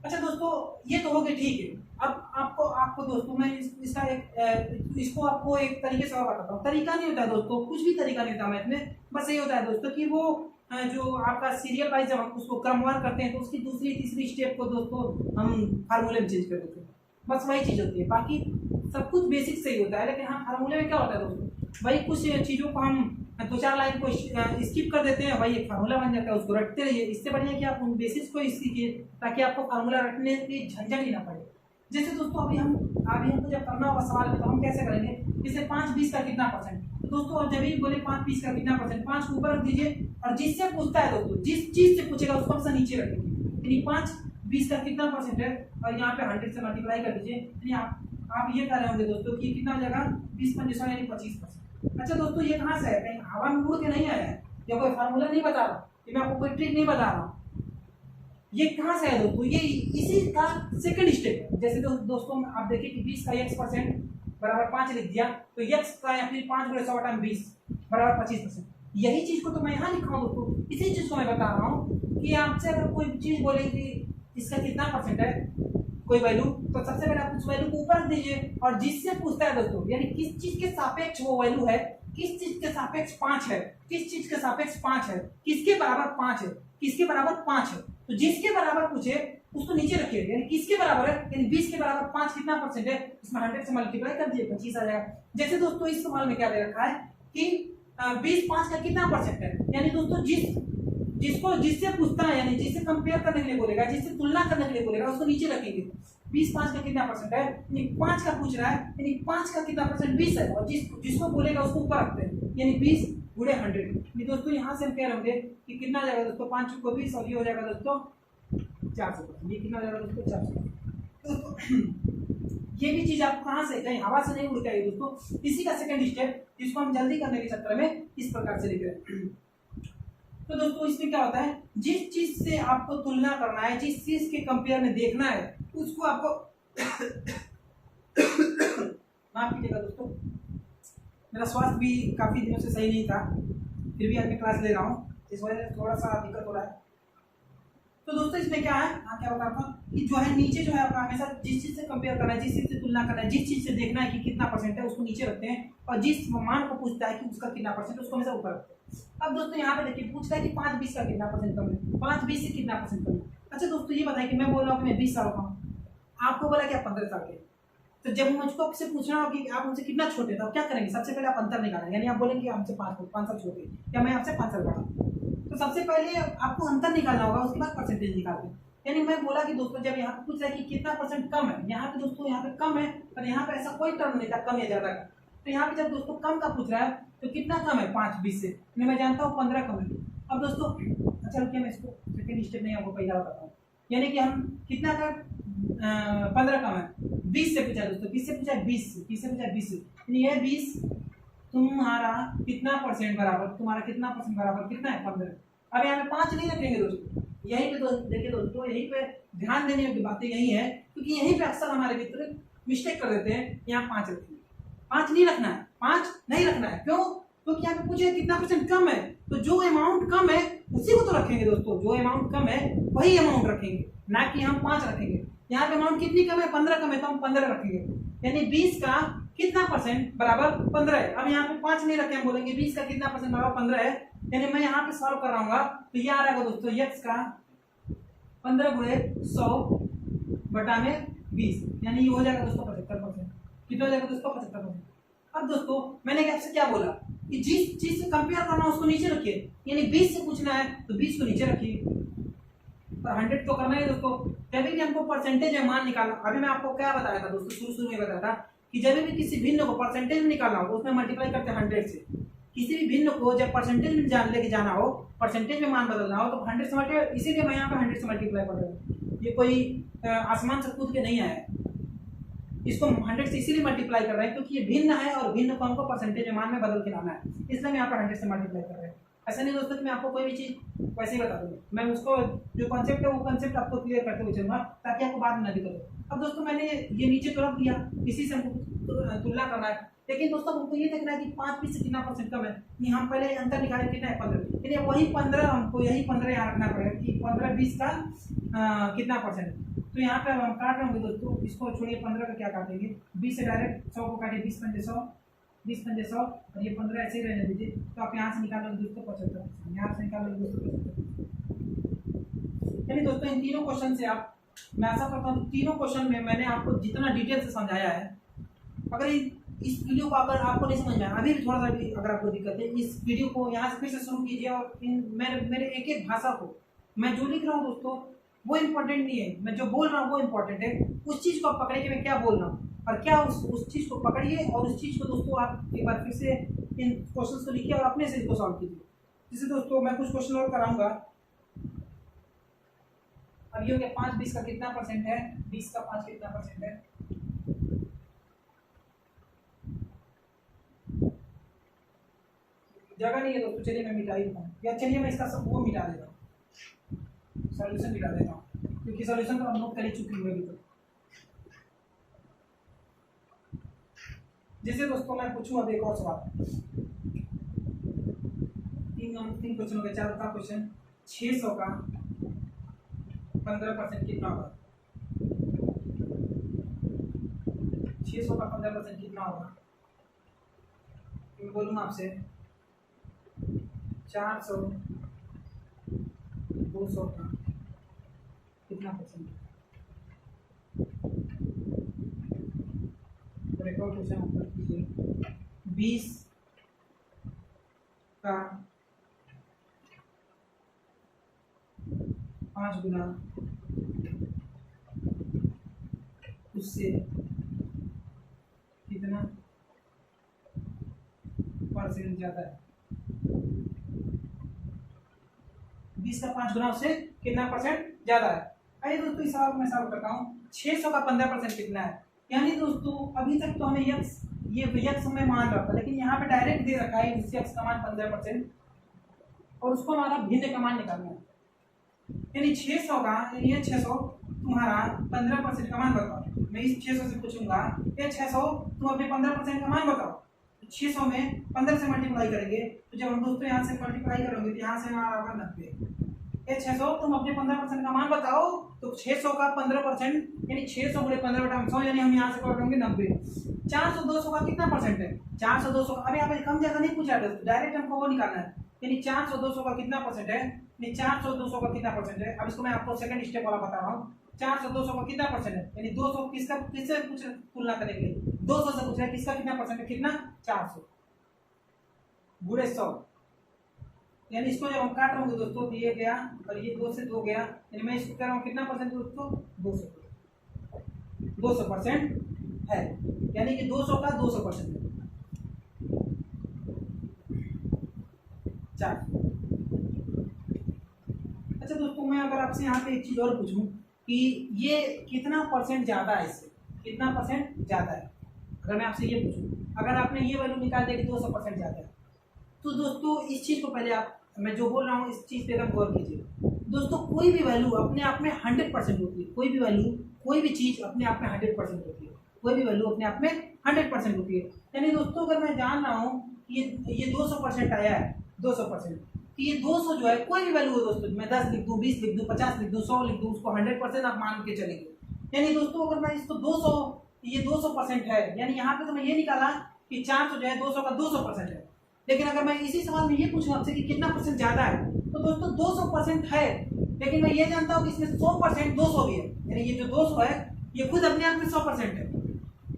अच्छा दोस्तों ये तो हो गए, ठीक है। अब आपको दोस्तों मैं इसको आपको एक तरीके से और बताता हूँ। तरीका नहीं होता है दोस्तों, कुछ भी तरीका नहीं होता मैथ में, बस ये होता है दोस्तों कि वो जो आपका सीरियल वाइज जब हम उसको क्रमवार करते हैं तो उसकी दूसरी तीसरी स्टेप को दोस्तों हम फार्मूले में चेंज कर देते हैं, बस वही चीज़ होती है। बाकी सब कुछ बेसिक से ही होता है, लेकिन हाँ फार्मूले में क्या होता है दोस्तों, वही कुछ चीज़ों को हम 2-4 लाइन को स्किप कर देते हैं, वही एक फार्मूला बन जाता है, उसको रटते रहिए। इससे बढ़िया कि आप उन बेसिक्स को सीखिए ताकि आपको फार्मूला रटने की झंझट ही ना पड़े। जैसे दोस्तों अभी हमको जब करना होगा सवाल में तो हम कैसे करेंगे, जैसे 5 20 का कितना परसेंट, तो दोस्तों जब भी बोले 5 20 का कितना परसेंट, 5 को ऊपर रख दीजिए और जिससे पूछता है दोस्तों जिस चीज से पूछेगा उसको हमेशा नीचे रखेंगे, यानी 5 20 का कितना परसेंट है और यहाँ पे 100 से मल्टीप्लाई कर दीजिए, यानी आप ये कर रहे होंगे दोस्तों कि कितना हो जाएगा 20 5 यानी 25%। अच्छा दोस्तों ये कहाँ से है, कहीं हवा में उड़ के नहीं आया है, या कोई फार्मूला नहीं बता रहा, मैं आपको कोई ट्रिक नहीं बता रहा, ये कहाँ से है दोस्तों, ये इसी का सेकंड स्टेप है। जैसे दोस्तों आप देखिए कि 20 का x% बराबर 5 लिख दिया, तो x का या फिर 5 गुणे 100 बटा 20 बराबर 25%। यही चीज को तो मैं यहाँ लिखा हूँ दोस्तों, इसी चीज को मैं बता रहा हूँ कि आपसे अगर कोई चीज बोले कि इसका कितना परसेंट है कोई वैल्यू, तो सबसे पहले आप उस वैल्यू को ऊपर रख दीजिए और जिससे पूछता है दोस्तों, यानी किस चीज के सापेक्ष वो वैल्यू है, किस चीज के सापेक्ष 5 है, किस चीज के सापेक्ष 5 है, किसके बराबर 5 है, किसके बराबर 5 है, तो जिसके बराबर पूछे उसको नीचे रखिए, यानी किसके बराबर है, यानी 20 के बराबर 5 कितना परसेंट है, इसमें 100 से मल्टीप्लाई कर दिए 25 आ जाएगा। जैसे दोस्तों इस सवाल में क्या दे रखा है कि 20 5 का कितना परसेंट है, यानी दोस्तों जिससे पूछता है, यानी जिससे कंपेयर करने के लिए बोलेगा, जिससे तुलना करने के लिए बोलेगा उसको नीचे रखेंगे। 20 5 का कितना परसेंट है, यानी 5 का पूछ रहा है, यानी 5 का कितना परसेंट 20 है, और जिसको बोलेगा उसको ऊपर रखते हैं, यानी 20 गुणे 100। ये दोस्तों यहाँ से हम कह रहे होंगे कि कितना जाएगा दोस्तों 5 को 20 और ये हो जाएगा दोस्तों 400%। ये कितना जाएगा दोस्तों 400। ये भी चीज आपको कहाँ से, कहीं हवा से नहीं उड़ के आई दोस्तों, इसी का सेकंड स्टेप जिसको हम जल्दी करने के चक्कर में इस प्रकार से लिख रहे हैं। तो दोस्तों इसमें क्या होता है, जिस चीज से आपको तुलना करना है, जिस चीज के कंपेयर में देखना है उसको आपको माफ कीजिएगा दोस्तों, मेरा स्वास्थ्य भी काफी दिनों से सही नहीं था, फिर भी आज मैं क्लास ले रहा हूँ, इस वजह से थोड़ा सा दिक्कत हो रहा है। तो दोस्तों इसमें क्या है, क्या बता रहा था कि जो है नीचे जो है आपका हमेशा जिस चीज से कंपेयर करना है, जिस चीज से तुलना करना है, जिस चीज से देखना है कि कितना परसेंट है उसको नीचे रखते हैं, और जिस मान को पूछता है कि उसका कितना परसेंट उसको हमेशा ऊपर रखते हैं। अब दोस्तों यहाँ पे देखिए पूछता है कि 5-20 का कितना परसेंट कम है, 5-20 से कितना परसेंट कम है। अच्छा दोस्तों ये बताएं कि मैं बोल रहा हूँ कि मैं 20 साल का हूँ, आपको बोला कि आप 15 साल के, तो जब मुझको आपसे पूछना हो कि आप मुझसे कितना छोटे थे, आप क्या करेंगे, सबसे पहले आप अंतर निकालेंगे, यानी आप बोलेंगे हमसे 5 साल छोटे या मैं आपसे 5 साल बड़ा, तो सबसे पहले आपको अंतर निकालना होगा, उसके बाद परसेंटेज निकालते हैं। यानी मैं बोला कि दोस्तों जब यहाँ पे पूछ रहा है कि कितना परसेंट कम है, यहाँ पे दोस्तों यहाँ पे कम है, पर यहाँ पे ऐसा कोई टर्म नहीं था कम या ज्यादा का, तो यहाँ पे जब दोस्तों कम का पूछ रहा है तो कितना कम है 5-20 से, मैं जानता हूँ 15 कम है। अब दोस्तों अच्छा रुकिए मैं इसको सेकेंड स्टेप नहीं आपको पहला बताता हूँ, यानी कि हम कितना का 15 कम है, 20 से पूछा दोस्तों, किससे पूछा है 20 से, किससे पूछा है 20 से, यानी ये 20 तुम्हारा कितना परसेंट बराबर, तुम्हारा कितना परसेंट बराबर कितना है 15। अब यहाँ पे 5 नहीं रखेंगे दोस्तों, यहीं पे देखिए दोस्तों, यहीं पे ध्यान देने की बातें यही है, क्योंकि यहीं पे अक्सर हमारे मित्र मिस्टेक कर देते हैं, यहाँ 5 रखेंगे, 5 नहीं रखना है, 5 नहीं रखना है, क्यों, क्योंकि यहाँ पे पूछे कितना परसेंट कम है, तो जो अमाउंट कम है उसी को तो रखेंगे दोस्तों, जो अमाउंट कम है वही अमाउंट रखेंगे, ना कि हम 5 रखेंगे। यहाँ पे अमाउंट कितनी कम है, 15 कम है, तो हम 15 रखेंगे, यानी 20 का कितना परसेंट बराबर 15 है। अब यहाँ पे 5 नहीं रखे, हम बोलेंगे 20 का कितना परसेंट बराबर 15 है, यानी मैं यहाँ पे सॉल्व कर रहा हूँ तो ये आ रहा है दोस्तों x का 15 गुणे 100 बटा में 20, यानी ये हो जाएगा दोस्तों 75%। कितना हो जाएगा दोस्तों 75%। अब दोस्तों मैंने आपसे क्या बोला कि जिस चीज से कंपेयर करना उसको नीचे रखिए, यानी 20 से पूछना है तो 20 को नीचे रखिए, पर 100 तो करना है दोस्तों। जब भी हमको परसेंटेज में मान निकालना, अभी मैं आपको क्या बताया था दोस्तों, शुरू में बताया था कि जब भी किसी भिन्न को परसेंटेज में निकालना हो तो उसमें मल्टीप्लाई करते हैं 100 से। किसी भी भिन्न को जब परसेंटेज में लेके जाना हो, परसेंटेज में मान बदलना हो तो 100 से मल्टीप्लाई, इसीलिए मैं यहाँ पे 100 से मल्टीप्लाई कर रहा हूँ, ये कोई आसमान से कूद के नहीं आया है, इसको 100 से इसीलिए मल्टीप्लाई कर रहे हैं क्योंकि ये भिन्न है और भिन्न को हमको परसेंटेज मान में बदल के लाना है, इसलिए मैं यहाँ पर 100 से मल्टीप्लाई कर रहे हैं। ऐसा नहीं दोस्तों कि मैं आपको कोई भी चीज़ वैसे ही बता दूँगा, मैं उसको जो कॉन्सेप्ट है वो कॉन्सेप्ट आपको क्लियर करते हुए चलूँगा ताकि आपको बाद में ना दिक्कत हो। अब दोस्तों मैंने ये नीचे तो रख दिया, इसी से हमको तुलना करना है, लेकिन दोस्तों हमको ये देखना है कि 5-20 से कितना परसेंट कम है, नहीं हम पहले अंतर निकाले कितना है 15, यानी वही 15 हमको यही 15 यहाँ रखना पड़ेगा कि 15-20 का कितना परसेंट। तो यहाँ पे हम काट रहे होंगे दोस्तों, इसको छोड़िए 15 का क्या काटेंगे, 20 से डायरेक्ट 100 को काटिए, 20 पंजे 100, 20 पंजे 100 और ये 15 ऐसे ही रहने दीजिए। तो आप यहाँ से निकालोगे दोस्तों 75%, यहाँ से निकालोगे दोस्तों 75%। यानी दोस्तों इन तीनों क्वेश्चन से आप, मैं आशा करता हूँ तीनों क्वेश्चन में मैंने आपको जितना डिटेल से समझाया है, अगर इस वीडियो को अगर आपको नहीं समझ में आया, अभी भी थोड़ा सा भी अगर आपको दिक्कत है, इस वीडियो को यहाँ से फिर से शुरू कीजिए और मेरे एक एक भाषा को, मैं जो लिख रहा हूँ दोस्तों वो इम्पोर्टेंट नहीं है, मैं जो बोल रहा हूँ वो इम्पोर्टेंट है, उस चीज़ को आप पकड़े कि मैं क्या बोल रहा हूँ और क्या उस चीज़ को पकड़िए और उस चीज़ को दोस्तों आप एक बार फिर से इन क्वेश्चंस को लिखिए और अपने से इसको सॉल्व कीजिए। जैसे दोस्तों मैं कुछ क्वेश्चन और कराऊंगा। अब ये हो गया 5-20 का कितना परसेंट है, 20 का 5 कितना परसेंट है, जगह नहीं है दोस्तों, चलिए मैं मिटा ही देता हूँ, या चलिए मैं इसका सब वो मिटा देता हूँ, सॉल्यूशन मिटा देता हूँ क्योंकि सॉल्यूशन तो हम लोग कर ही चुके हैं अभी तक। जैसे दोस्तों मैं पूछूं अब एक और सवाल, तीन क्वेश्चन हो गए, 4 का क्वेश्चन, 600 का 15% कितना होगा, 600 का 15% कितना होगा, मैं बोलूँगा आपसे 400 200 का कितना परसेंट। एक और क्वेश्चन ऊपर कीजिए, 20 का 5 गुना उससे कितना परसेंट ज़्यादा है, 20 का 5 गुना उससे कितना परसेंट ज़्यादा है। आइए दोस्तों इस सवाल मैं सॉल्व करता हूँ, 600 का 15% कितना है, यानी दोस्तों अभी तक तो हमें ये यक्स में मान रहा था, लेकिन यहाँ पे डायरेक्ट दे रखा है इस यक्स का मान 15% और उसको हमारा भिन्न का मान निकालना है, यानी 600 का, ये 600 तुम्हारा 15% का मान बताओ। मैं इस 600 से पूछूंगा ये 600 तुम अपने 15% का मान बताओ, 600 में 15 से मल्टीप्लाई करेंगे तो जब हम दोस्तों यहाँ से मल्टीप्लाई करोगे तो यहाँ से हमारा होगा 90, ये 600, तुम अपने 15% का मान बताओ। तो 600 का 15% यानी 600 गुणे 15/100 यानी हम यहाँ से काट लेंगे 90। 400 200 का कितना परसेंट है? 400 200 अभी यहाँ पे कम ज्यादा नहीं पूछा है, डायरेक्ट हमको वो निकालना है। यानी 400 200 का कितना परसेंट है? यानी 400 200 का कितना परसेंट है? अब इसको मैं आपको सेकंड स्टेप वाला बता रहा हूँ। 400 200 का कितना परसेंट है? यानी 200 किससे तुलना करेंगे? 200 से पूछ रहे किसका कितना परसेंट है? कितना? 400 गुणे 100। यानी इसको जब हम काट रहे होंगे दोस्तों, ये गया और ये 2 से 2 गया, यानी मैं इसको कह रहा हूँ कितना परसेंट दोस्तों? 200% है। यानी कि 200 का 200% है 4। अच्छा दोस्तों, मैं अगर आपसे यहाँ पे एक चीज और पूछूं कि ये कितना परसेंट ज्यादा है, इससे कितना परसेंट ज्यादा है? अगर मैं आपसे ये पूछूं, अगर आपने ये वैल्यू निकाल दिया कि 200% ज्यादा है, तो दोस्तों इस चीज को पहले आप, मैं जो बोल रहा हूँ इस चीज पे एकदम गौर कीजिए दोस्तों। कोई भी वैल्यू अपने आप में 100% होती है। कोई भी वैल्यू, कोई भी चीज अपने आप में 100% होती है। कोई भी वैल्यू अपने आप में 100% होती है। यानी दोस्तों अगर मैं जान रहा हूँ ये 200% आया है, 200%, कि ये 200 जो है कोई भी वैल्यू हो दोस्तों, मैं 10 लिख दूँ, 20 लिख दूँ, 50 लिख दूँ, 100 लिख दूँ, उसको 100% आप मान के चलेंगे। यानी दोस्तों अगर मैं इसको 200, ये 200% है, यानी यहाँ पे तो मैं ये निकाला कि 400 जो है 200 का 200% है। लेकिन अगर मैं इसी सवाल में ये पूछूं आपसे कि कितना परसेंट ज्यादा है, तो दोस्तों 200% है, लेकिन मैं ये जानता हूँ कि इसमें 100% 200 भी है। यानी ये जो 200 है ये खुद अपने आप में 100% है।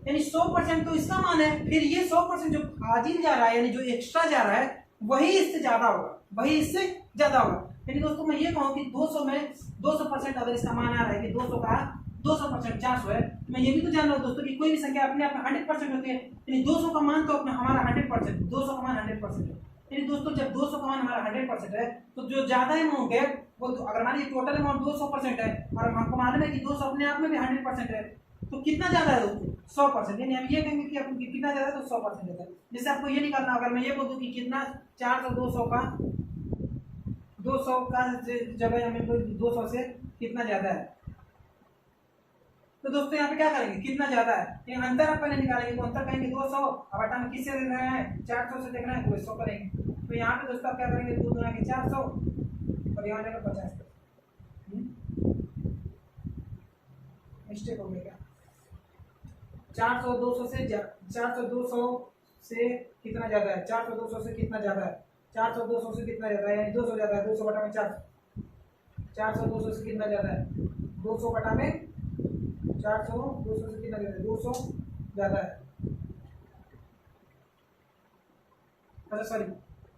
यानी 100% तो इसका मान है, फिर ये 100% जो फाजिल जा रहा है, यानी जो एक्स्ट्रा जा रहा है, वही इससे ज्यादा होगा, वही इससे ज्यादा होगा। यानी दोस्तों मैं ये कहूँ कि 200 में 200% अगर इसका मान आ रहा है कि 200 का 200% 400 है, मैं ये भी तो जान रहा हूँ दोस्तों कि कोई भी संख्या अपने आप में 100% होती है। यानी 200 का मान तो अपना हमारा 100%, 200 का मान 100% है। यानी दोस्तों जब 200 का मान हमारा 100% है, तो जो ज्यादा अमाउंट है वो तो, अगर हमारी टोटल अमाउंट 200% है और हमको मालूम है कि 200 अपने आप में भी 100% है, तो कितना ज्यादा है दोस्तों? 100%। यानी हम ये कहेंगे कि अपन कितना ज्यादा है, तो 100% है। जैसे आपको ये निकालना, अगर मैं ये बोल दूं कि कितना 400 200 का जगह हमें 200 से कितना ज्यादा है, तो दोस्तों यहाँ पे क्या करेंगे? कितना ज्यादा है, ये अंतर आप पहले निकालेंगे, तो अंतर कहेंगे 200, अब बटा में किससे देख रहे हैं? 400 से देख रहे हैं, तो 100 करेंगे। तो यहाँ पे दोस्तों आप क्या करेंगे? 2 गुना के 400 और यहाँ जाकर 50। मिस्टेक हो गया क्या? 400 200 से 400 200 से कितना ज्यादा है? 400 200 से कितना ज्यादा है? 400 200 से कितना ज्यादा है? यानी 200 ज्यादा है, 200 बटा में 400। 400 200 से कितना ज्यादा है? 200 बटा में 400 200 से कितना ज्यादा है? 200 ज्यादा है। अच्छा सॉरी,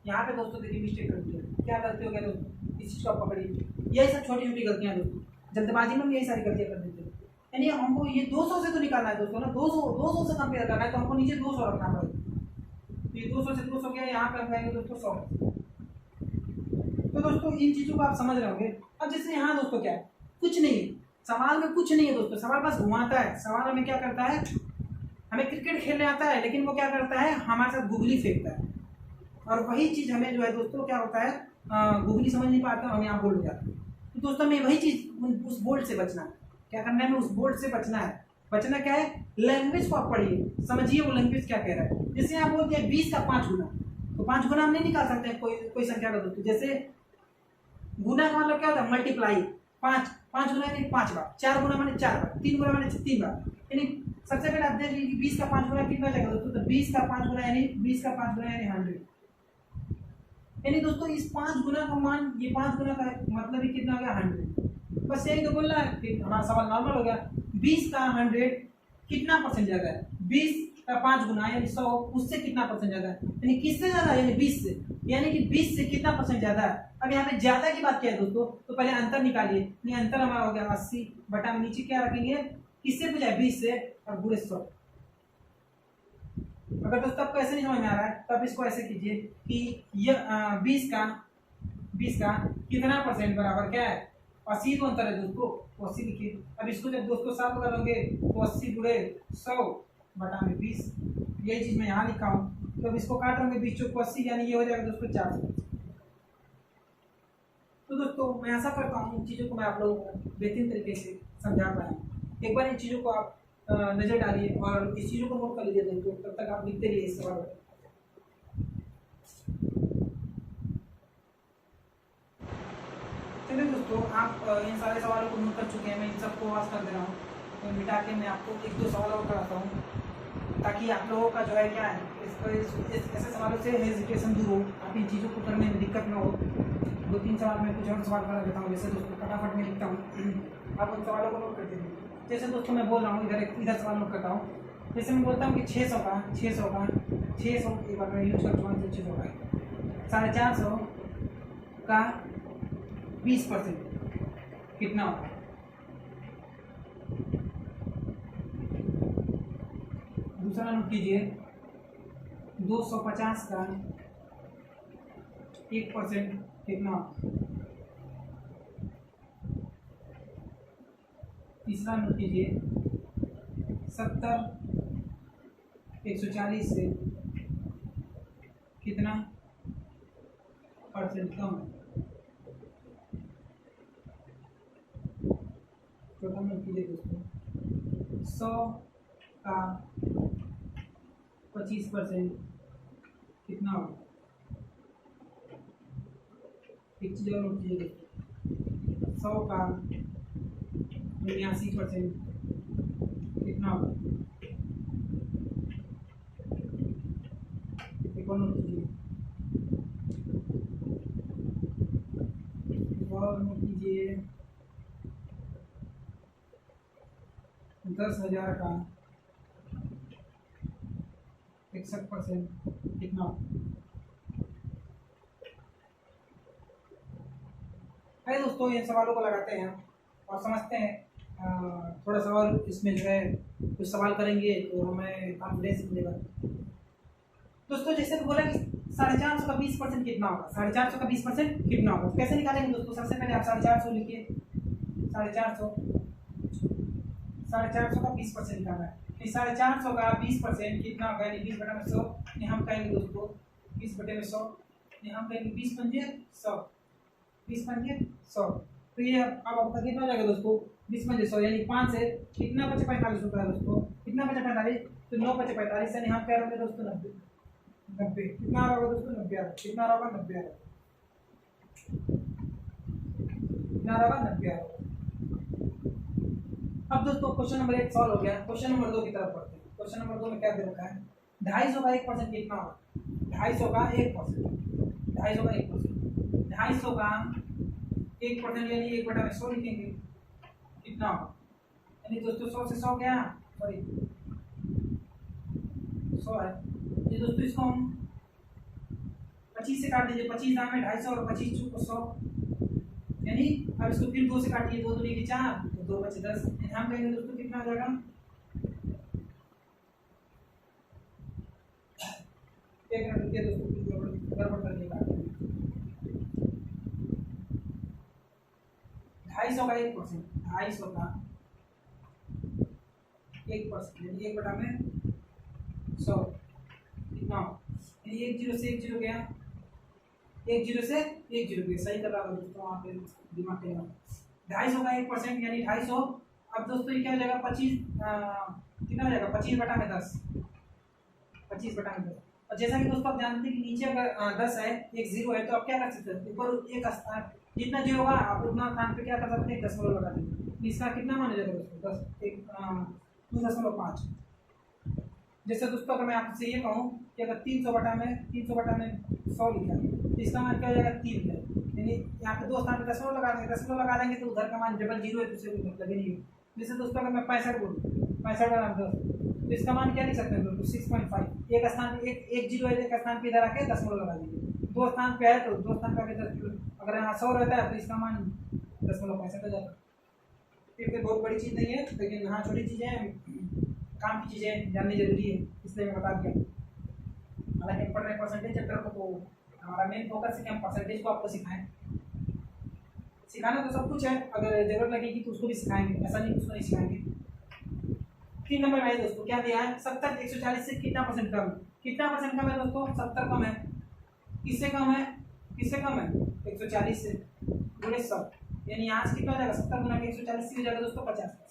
यहाँ पे दोस्तों देखिए मिस्टेक कर दिया। क्या गलती हो गया दोस्तों? इस चीज को आप पकड़िए, यही सब छोटी छोटी गलतियां दोस्तों, जल्दबाजी में हम यही सारी गलतियां कर देते हैं। यानी हमको ये 200 से तो निकालना है दोस्तों ना, 200 से कंपेयर करना है, तो हमको नीचे 200 रखना पड़ेगा। तो ये 200 से 200 क्या है? यहाँ पे हम कहेंगे दोस्तों 100। तो दोस्तों इन चीजों को आप समझ रहे होंगे। अब जैसे यहाँ दोस्तों क्या है? कुछ नहीं है सवाल में, कुछ नहीं है दोस्तों, सवाल बस घुमाता है। सवाल हमें क्या करता है? हमें क्रिकेट खेलने आता है, लेकिन वो क्या करता है? हमारे साथ गुगली फेंकता है, और वही चीज हमें जो है दोस्तों क्या होता है, गुगली समझ नहीं पाता, हम यहाँ बोल हो जाते हैं। तो दोस्तों हमें वही चीज उस बोर्ड से बचना है। क्या करना है? हमें उस बोर्ड से बचना है। बचना क्या है? लैंग्वेज को आप पढ़िए, समझिए वो लैंग्वेज क्या कह रहा है। जैसे आप बोलते हैं 20 का 5 गुना, तो 5 गुना हम नहीं निकाल सकते कोई संख्या का दोस्तों। जैसे गुना का मतलब क्या होता है? मल्टीप्लाई। 5 गुना यानी 5 बार, 4 गुना माने 4 बार, 3 गुना माने 3 बार। यानी सबसे पहले आप देख लीजिए 20 का 5 गुना कितना जाएगा दोस्तों? तो 20 का 5 गुना यानी 20 का 5 गुना यानी 100। यानी दोस्तों इस 5 गुना का मान, ये 5 गुना का मतलब ही कितना हो गया? 100। बस यही तो बोल रहा है, फिर हमारा सवाल नॉर्मल हो गया। 20 का 100 कितना परसेंट ज्यादा है? 20 का 5 गुना यानी 100, उससे कितना परसेंट ज्यादा है? यानी किससे ज्यादा है? यानी 20 से। यानी कि 20 से कितना परसेंट ज्यादा है? अब यहाँ पे ज्यादा की बात क्या है दोस्तों? तो पहले अंतर निकालिए। ये अंतर हमारा हो गया 80 बटा में नीचे क्या रखेंगे? किससे पूछा है? 20 से और गुणे 100। अगर दोस्तों आपको ऐसे नहीं समझ में आ रहा है तो आप इसको ऐसे कीजिए कि ये 20 का कितना परसेंट बराबर क्या है? 80 तो अंतर है दोस्तों, तो 80 लिखिए। अब इसको जब दोस्तों साफ करोगे तो 80 गुणे 100 बटा में 20, यही चीज मैं यहाँ लिखा हूँ। तो अब इसको काटोगे 20 चौक 80, यानी ये हो जाएगा दोस्तों 400। तो दोस्तों मैं आशा करता हूँ इन चीज़ों को मैं आप लोगों को बेहतरीन तरीके से समझा पाया। एक बार इन चीज़ों को आप नजर डालिए और इस चीज़ों को नोट कर लीजिए दोस्तों, तब तक आप लिखते रहिए इस सवाल। चलिए दोस्तों, आप इन सारे सवालों को नोट कर चुके हैं, मैं इन सबको वास कर दे रहा हूँ। तो मिटा के मैं आपको एक दो सवाल और कराता हूँ, ताकि आप लोगों का जो है क्या है, ऐसे सवालों से हेजिटेशन दूर हो, आप इन चीज़ों को करने में दिक्कत ना हो। दो तीन सवाल मैं कुछ और सवाल करा देता हूँ, जैसे दोस्तों फटाफट में लिखता हूँ, आप उन सवालों को नोट करते हैं। जैसे दोस्तों मैं बोल रहा हूँ, इधर सवाल नोट करता हूँ। जैसे मैं बोलता हूँ कि 600 एक बार मैं यूज कर चुका हूँ, 600 का 450 का 20% कितना होगा? दूसरा नोट कीजिए, 250 का 1% कितना होगा? तीसरा नोट कीजिए, 70 140 से कितना परसेंट कम है? चौथा नोट कीजिए दोस्तों, 100 का 25% कितना होगा? एक चीज़ और नोट कीजिए दोस्तों, 100 का 79% कितना होगा? एक और नोट कीजिए, और नोट कीजिए, 10,000 का 61% कितना होगा? है दोस्तों, इन सवालों को लगाते हैं और समझते हैं। थोड़ा सवाल इसमें जो है, कुछ सवाल करेंगे तो हमें कॉन्फिडेंस मिलेगा। दोस्तों जैसे तो बोला कि 450 का 20% कितना होगा? 450 का 20% कितना होगा? कैसे निकालेंगे दोस्तों? सबसे पहले आप 450 लिखिए, 450 का 20% निकालना है। 450 का 20% कितना होगा? यानी 20/100, हम कहेंगे दोस्तों 20/100, हम कहेंगे 20 पंजे 100, 20 पंजे 100। तो ये अब आपका कितना हो जाएगा दोस्तों? 20 पंजे 100, यानी 5 से कितना बचे? 45 रुपया दोस्तों। कितना बचे? 45, तो 9 बचे 45, यानी हम कह रहे हैं दोस्तों 90। कितना आ रहा होगा दोस्तों? 90 आ रहा है। कितना आ रहा होगा? 90 आ रहा है। कितना आ रहा होगा? 90 आ रहा होगा। अब दोस्तों क्वेश्चन नंबर 1 सॉल्व हो गया। क्वेश्चन नंबर 2 की तरफ बढ़ते हैं। क्वेश्चन नंबर 2 में क्या दे रखा है? 250 का 1% कितना होगा? 250 का 1%, 250 का 1%, 250 का 1% यानी 1/100 लिखेंगे, कितना होगा? यानी दोस्तों 100 से 100 गया, सॉरी 100 है ये दोस्तों। इसको हम 25 से काट दीजिए, 25 दाम में 250 और 25 चूक 100, यानी अब इसको फिर 2 से काटिए, 2 दूनी की 4, तो 2 बचे 10। हम कहेंगे दोस्तों कितना हो जाएगा? एक मिनट रुकिए दोस्तों, गड़बड़ करके काटते हैं। 250 का 1%, 250 का 1% यानी 1/100 कितना हो? यानी 1 0 से 1 0 गया, 1 0 से 1 0 गया, सही कर रहा था दोस्तों, वहाँ पे दिमाग के 250 का 1% यानी 250। अब दोस्तों ये क्या हो जाएगा? 25 कितना हो जाएगा? 25/10, 25/10। और जैसा कि दोस्तों आप जानते हैं कि नीचे अगर 10 है, एक 0 है, तो आप क्या कर सकते हैं? ऊपर एक स्थान जितना 0 होगा आप उतना स्थान पे क्या कर सकते हैं? दशमलव लगा देंगे। इसका कितना माना जाएगा दोस्तों? 2.5। जैसे दोस्तों अगर मैं आपसे ये कहूँ कि अगर 300/100 लिखा है, तो इसका मान क्या हो जाएगा? 3 है। यानी यहाँ पे 2 स्थान पे दशमलव लगा देंगे तो उधर का मान डबल 0 है, दूसरे को मतलब ही नहीं है। जैसे दोस्तों अगर मैं 65 बोलूँ, 65/10, तो इसका मान क्या लिख सकते हैं दोस्तों? 6.5। एक स्थान पे एक 0 है, एक स्थान पे इधर आके दशमलव लगा दीजिए। 2 स्थान पे है तो 2 स्थान पे आके अगर यहाँ 100 रहता है तो इसका मान 0.65 हो जाता है। फिर बहुत बड़ी चीज़ नहीं है, लेकिन हाँ छोटी चीज़ें हैं, काम की चीज़ें जाननी जरूरी है, इसलिए मैं बता दिया। हालांकि हम पढ़ रहे परसेंटेज चैप्टर को, तो हमारा मेन फोकस है कि हम परसेंटेज को आपको सिखाएं। सिखाना तो सब कुछ है, अगर जरूरत लगेगी तो उसको भी सिखाएंगे, ऐसा नहीं उसको नहीं सिखाएंगे। 3 नंबर में दोस्तों क्या दिया है? 70 140 से कितना परसेंट कम? कितना परसेंट कम है दोस्तों? 70 कम है। किससे कम है? किससे कम है? 140 से गुणे 100, यानी यहाँ से कितना हो जाएगा? 70 गुना 140 से हो जाएगा दोस्तों 50%।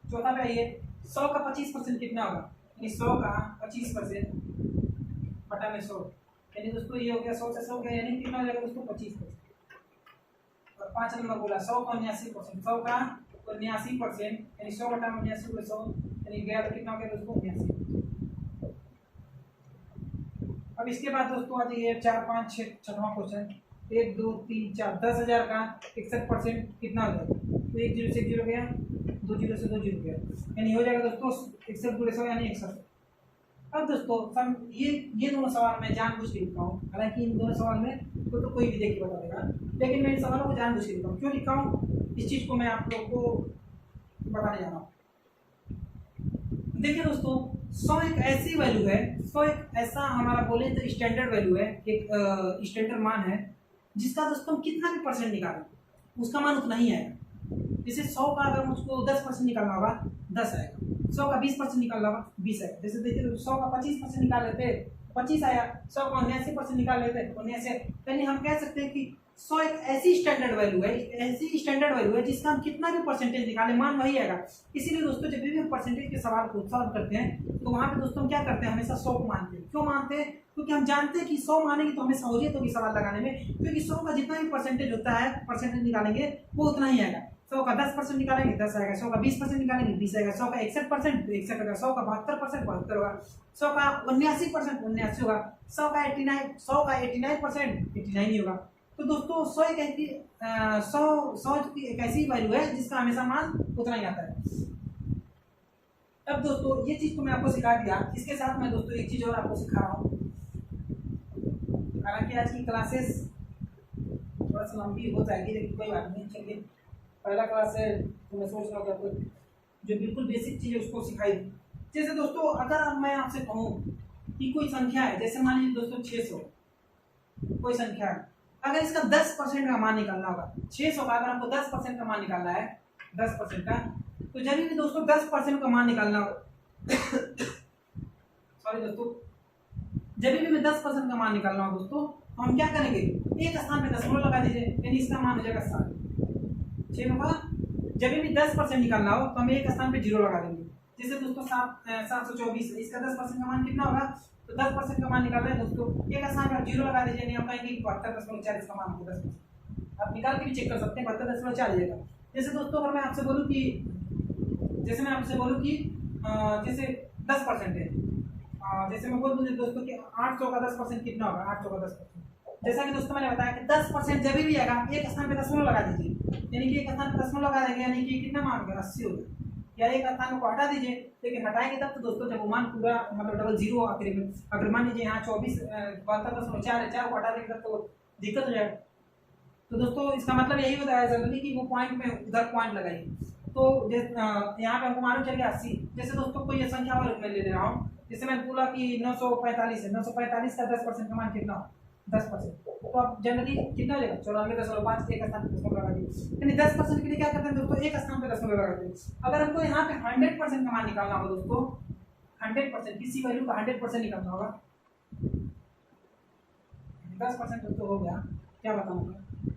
चौथा पे आइए, 100 का 25% कितना होगा? यानी 100 का 25% बटा में 100, यानी दोस्तों ये हो गया 100 से 100 गया, यानी कितना हो जाएगा दोस्तों? 25%। और 5 नंबर बोला 100 का 79%, 100 का 79%, यानी 100 बटा 79 को 100, यानी गया तो कितना हो गया दोस्तों 79। अब इसके बाद दोस्तों आ जाइए 4 5 6 छठवां क्वेश्चन, 1 2 3 4 10,000 का 61% कितना हो जाएगा? तो 1 0 से 1 0 गया, 2 0 से 2 0 गया, यानी हो जाएगा दोस्तों 61 पूरे 100 यानी 61। अब दोस्तों सम ये दोनों सवाल मैं जानबूझ के लिखा हूँ, हालांकि इन दोनों सवाल में तो कोई भी देख के बता देगा, लेकिन मैं इन सवालों को जानबूझ के लिखा हूँ। क्यों लिखा हूँ इस चीज़ को मैं आप लोगों को बताने जा रहा हूँ। देखिए दोस्तों 100 एक ऐसी वैल्यू है, 100 एक ऐसा हमारा बोले तो स्टैंडर्ड वैल्यू है, एक स्टैंडर्ड मान है जिसका दोस्तों कितना भी परसेंट निकालें उसका मान उतना ही आएगा। जैसे 100 का अगर मुझको 10% निकालना होगा 10 आएगा, 100 का 20% निकालना होगा 20 आएगा। जैसे देखिए 100 का 25% निकाल लेते 25 आया, 100 का 79% निकाल लेते 79, यानी हम कह सकते हैं कि 100 एक ऐसी स्टैंडर्ड वैल्यू है, ऐसी स्टैंडर्ड वैल्यू है जिसका हम कितना भी परसेंटेज निकालें मान वही आएगा। इसीलिए दोस्तों जब भी हम परसेंटेज के सवाल को सॉल्व करते हैं तो वहाँ पे दोस्तों हम क्या करते हैं, हमेशा 100 को मानते हैं। क्यों मानते हैं? क्योंकि हम जानते हैं कि 100 मानेंगे तो हमें सहूलियत होगी सवाल लगाने में, क्योंकि 100 का जितना भी परसेंटेज होता है परसेंटेज निकालेंगे वो उतना ही आएगा। 100 का 10% निकालेंगे 10 आएगा, 100 का 20% निकालेंगे 20 आएगा, 100 का 61% तो 61 आएगा, 100 का 72% 72 होगा, 100 का 79% 79 होगा, 100 का 89% 89 ही होगा। तो दोस्तों 100 एक ऐसी 100 एक ऐसी वैल्यू है जिसका हमेशा मान उतना ही आता है। अब दोस्तों ये चीज़ तो मैं आपको सिखा दिया, इसके साथ मैं दोस्तों एक चीज़ और आपको सिखा रहा हूँ। हालांकि आज की क्लासेस थोड़ा सा लंबी हो जाएगी लेकिन कोई बात नहीं, चलिए पहला क्लास है तो मैं सोच रहा हूँ कि आपको जो बिल्कुल बेसिक चीज़ है उसको सिखाई। जैसे दोस्तों अगर मैं आपसे कहूँ कि कोई संख्या है, जैसे मान लीजिए दोस्तों 600 कोई संख्या है, अगर इसका 10% का मान निकालना होगा 600 का, अगर आपको 10% का मान निकालना है 10% का, तो जब भी दोस्तों 10% का मान निकालना हो सॉरी दोस्तों, जब भी 10% का मान निकालना हो दोस्तों तो हम क्या करेंगे, एक स्थान पे दशमलव लगा दीजिए, यानी इसका मान हो जाएगा 7। 6 का जब भी 10% निकालना हो तो हम एक स्थान पे 0 लगा देंगे। जैसे दोस्तों 724 इसका 10% का मान कितना होगा, तो 10% का मान निकालना है दोस्तों, एक स्थान पर 0 लगा दीजिए, नहीं हम कहेंगे 72.4 का मान होगा 10%। आप निकाल के भी चेक कर सकते हैं 72.4 आ जाएगा। जैसे दोस्तों अगर मैं आपसे बोलूँ कि जैसे 10% है, जैसे मैं बोल दूँ दोस्तों कि 800 का 10% कितना होगा, 800 का 10%, जैसा कि दोस्तों मैंने बताया कि 10% जब भी आएगा एक स्थान पे दशमलव लगा दीजिए, यानी कि एक स्थान पे दशमलव लगा देंगे, यानी कि कितना मान होगा 80 होगा, या एक स्थान को हटा दीजिए, लेकिन हटाएंगे तब तो दोस्तों जब वो मान पूरा मतलब डबल जीरो आखिर में, अगर मान लीजिए यहाँ 72.4 है, 4 को हटा देंगे तब तो दिक्कत हो जाएगा। तो दोस्तों इसका मतलब यही होता है जनरली कि वो पॉइंट में उधर पॉइंट लगाइए। तो यहाँ पे हमको मालूम चल गया 80। जैसे दोस्तों कोई संख्या और मैं ले ले रहा हूँ, जैसे मैंने बोला कि 945 है, 945 का 10% का मान कितना हो 10%, तो अब जनरली कितना हो जाएगा 94.5 एक स्थान पे दशमलव लगा दिए, यानी 10% के लिए क्या करते हैं दोस्तों, एक स्थान पे दशमलव लगाते हैं। अगर हमको यहाँ पे 100% का मान निकालना होगा दोस्तों, 100% किसी वैल्यू का 100% निकालना होगा, 10% दोस्तों हो गया, क्या बताऊँगा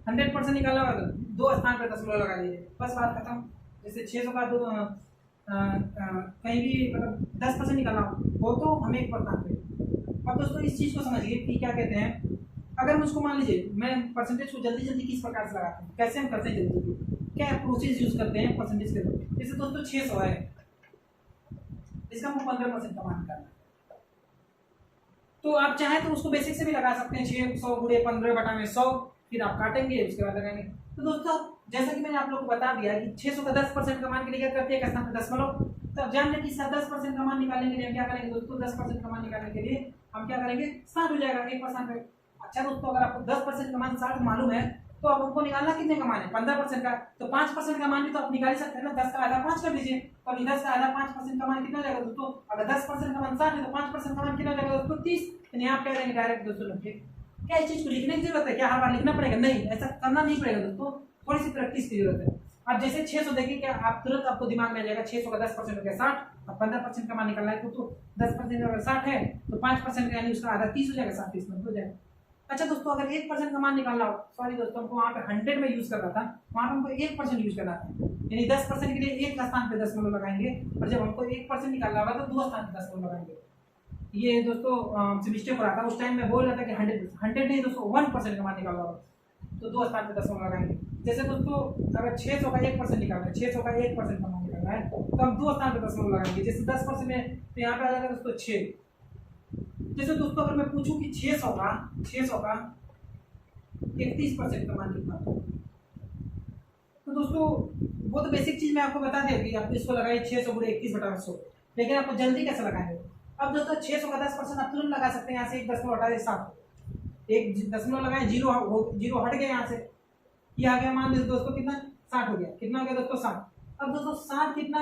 100% निकालना होगा तो दो स्थान पे दशमलव लगा दीजिए, बस बात खत्म। जैसे 600 का दो कहीं भी मतलब 10% निकालना हो तो हमें एक स्थान पे। अब दोस्तों इस चीज़ को समझिए कि क्या कहते हैं, अगर मुझको मान लीजिए मैं परसेंटेज को जल्दी जल्दी किस प्रकार से लगाते हैं, कैसे हम करते हैं जल्दी, क्या प्रोसेस यूज करते हैं परसेंटेज के लिए। जैसे दोस्तों 600 है, इसका हमको 15% का मान निकालना है, तो आप चाहें तो उसको बेसिक से भी लगा सकते हैं, 600 गुणे 15 बटा में 100, फिर आप काटेंगे उसके बाद लगाएंगे। तो दोस्तों जैसा कि मैंने आप लोग को बता दिया कि 600 का 10% का मान के लिए क्या करते हैं, एक स्थान पे दशमलव, तो अब जान लें कि इसका 10% का मान निकालने के लिए हम क्या करेंगे दोस्तों, 10% का मान निकालने के लिए हम क्या करेंगे 60 हो जाएगा 1% पे। अच्छा दोस्तों अगर आपको 10% का मान 60 मालूम है तो अब हमको निकालना कितने का मान है 15% का, तो 5% का मान भी तो आप निकाल सकते हैं ना, 10 का आधा 5 कर दीजिए, तो 10 का आधा 5% का मान कितना हो जाएगा दोस्तों, अगर 10% का मान 60 है तो 5% का मान कितना हो जाएगा दोस्तों 30, यानी आप कह देंगे डायरेक्ट दोस्तों लिखिए। क्या इस चीज को लिखने की जरूरत है, क्या हर बार लिखना पड़ेगा, नहीं ऐसा करना नहीं पड़ेगा दोस्तों, थोड़ी सी प्रैक्टिस की जरूरत है। अब जैसे 600 देखिए क्या आप तुरंत आपको दिमाग में आ जाएगा 600 का 10% हो गया 60, अब 15% का मान निकालना है तो 10% अगर 60 है तो 5% यानी उसका आधा 30 हो जाएगा, 60 30 में हो जाएगा। अच्छा दोस्तों अगर 1% का मान निकालना हो, सॉरी दोस्तों हमको वहाँ पे 100 में यूज कर रहा था, वहाँ पे हमको 1% यूज करना था, यानी 10% के लिए एक स्थान पे दशमलव लगाएंगे, और जब हमको 1% निकालना होगा तो दो स्थान पे दशमलव लगाएंगे। ये दोस्तों मिस्टेक हो रहा था उस टाइम, मैं बोल रहा था कि 100 नहीं दोस्तों 1% का मान निकालना होगा तो दो स्थान पे दशमलव लगाएंगे। जैसे दोस्तों अगर 600 का 1% निकालना है, 600 का 1% का मान निकालना है, तो हम दो स्थान पर दशमलव लगाएंगे। जैसे 10% में तो यहाँ पे आ जाएगा दोस्तों 6। जैसे दोस्तों अगर मैं पूछूं कि 600 का 31% का मान कितना था, तो दोस्तों वो तो बेसिक चीज मैं आपको बता दिया कि आपको इसको लगाइए 600 गुणे 31/100, लेकिन आपको जल्दी कैसे लगाएंगे। अब दोस्तों 600 का 10% आप तुरंत लगा सकते हैं। यहाँ से एक दशमलव हटा दे 7, एक दशमलव लगाए, जीरो हट गया यहाँ से, ये आ गया मान लीजिए दोस्तों कितना 60 हो गया। कितना हो गया दोस्तों 60। अब दोस्तों 60 कितना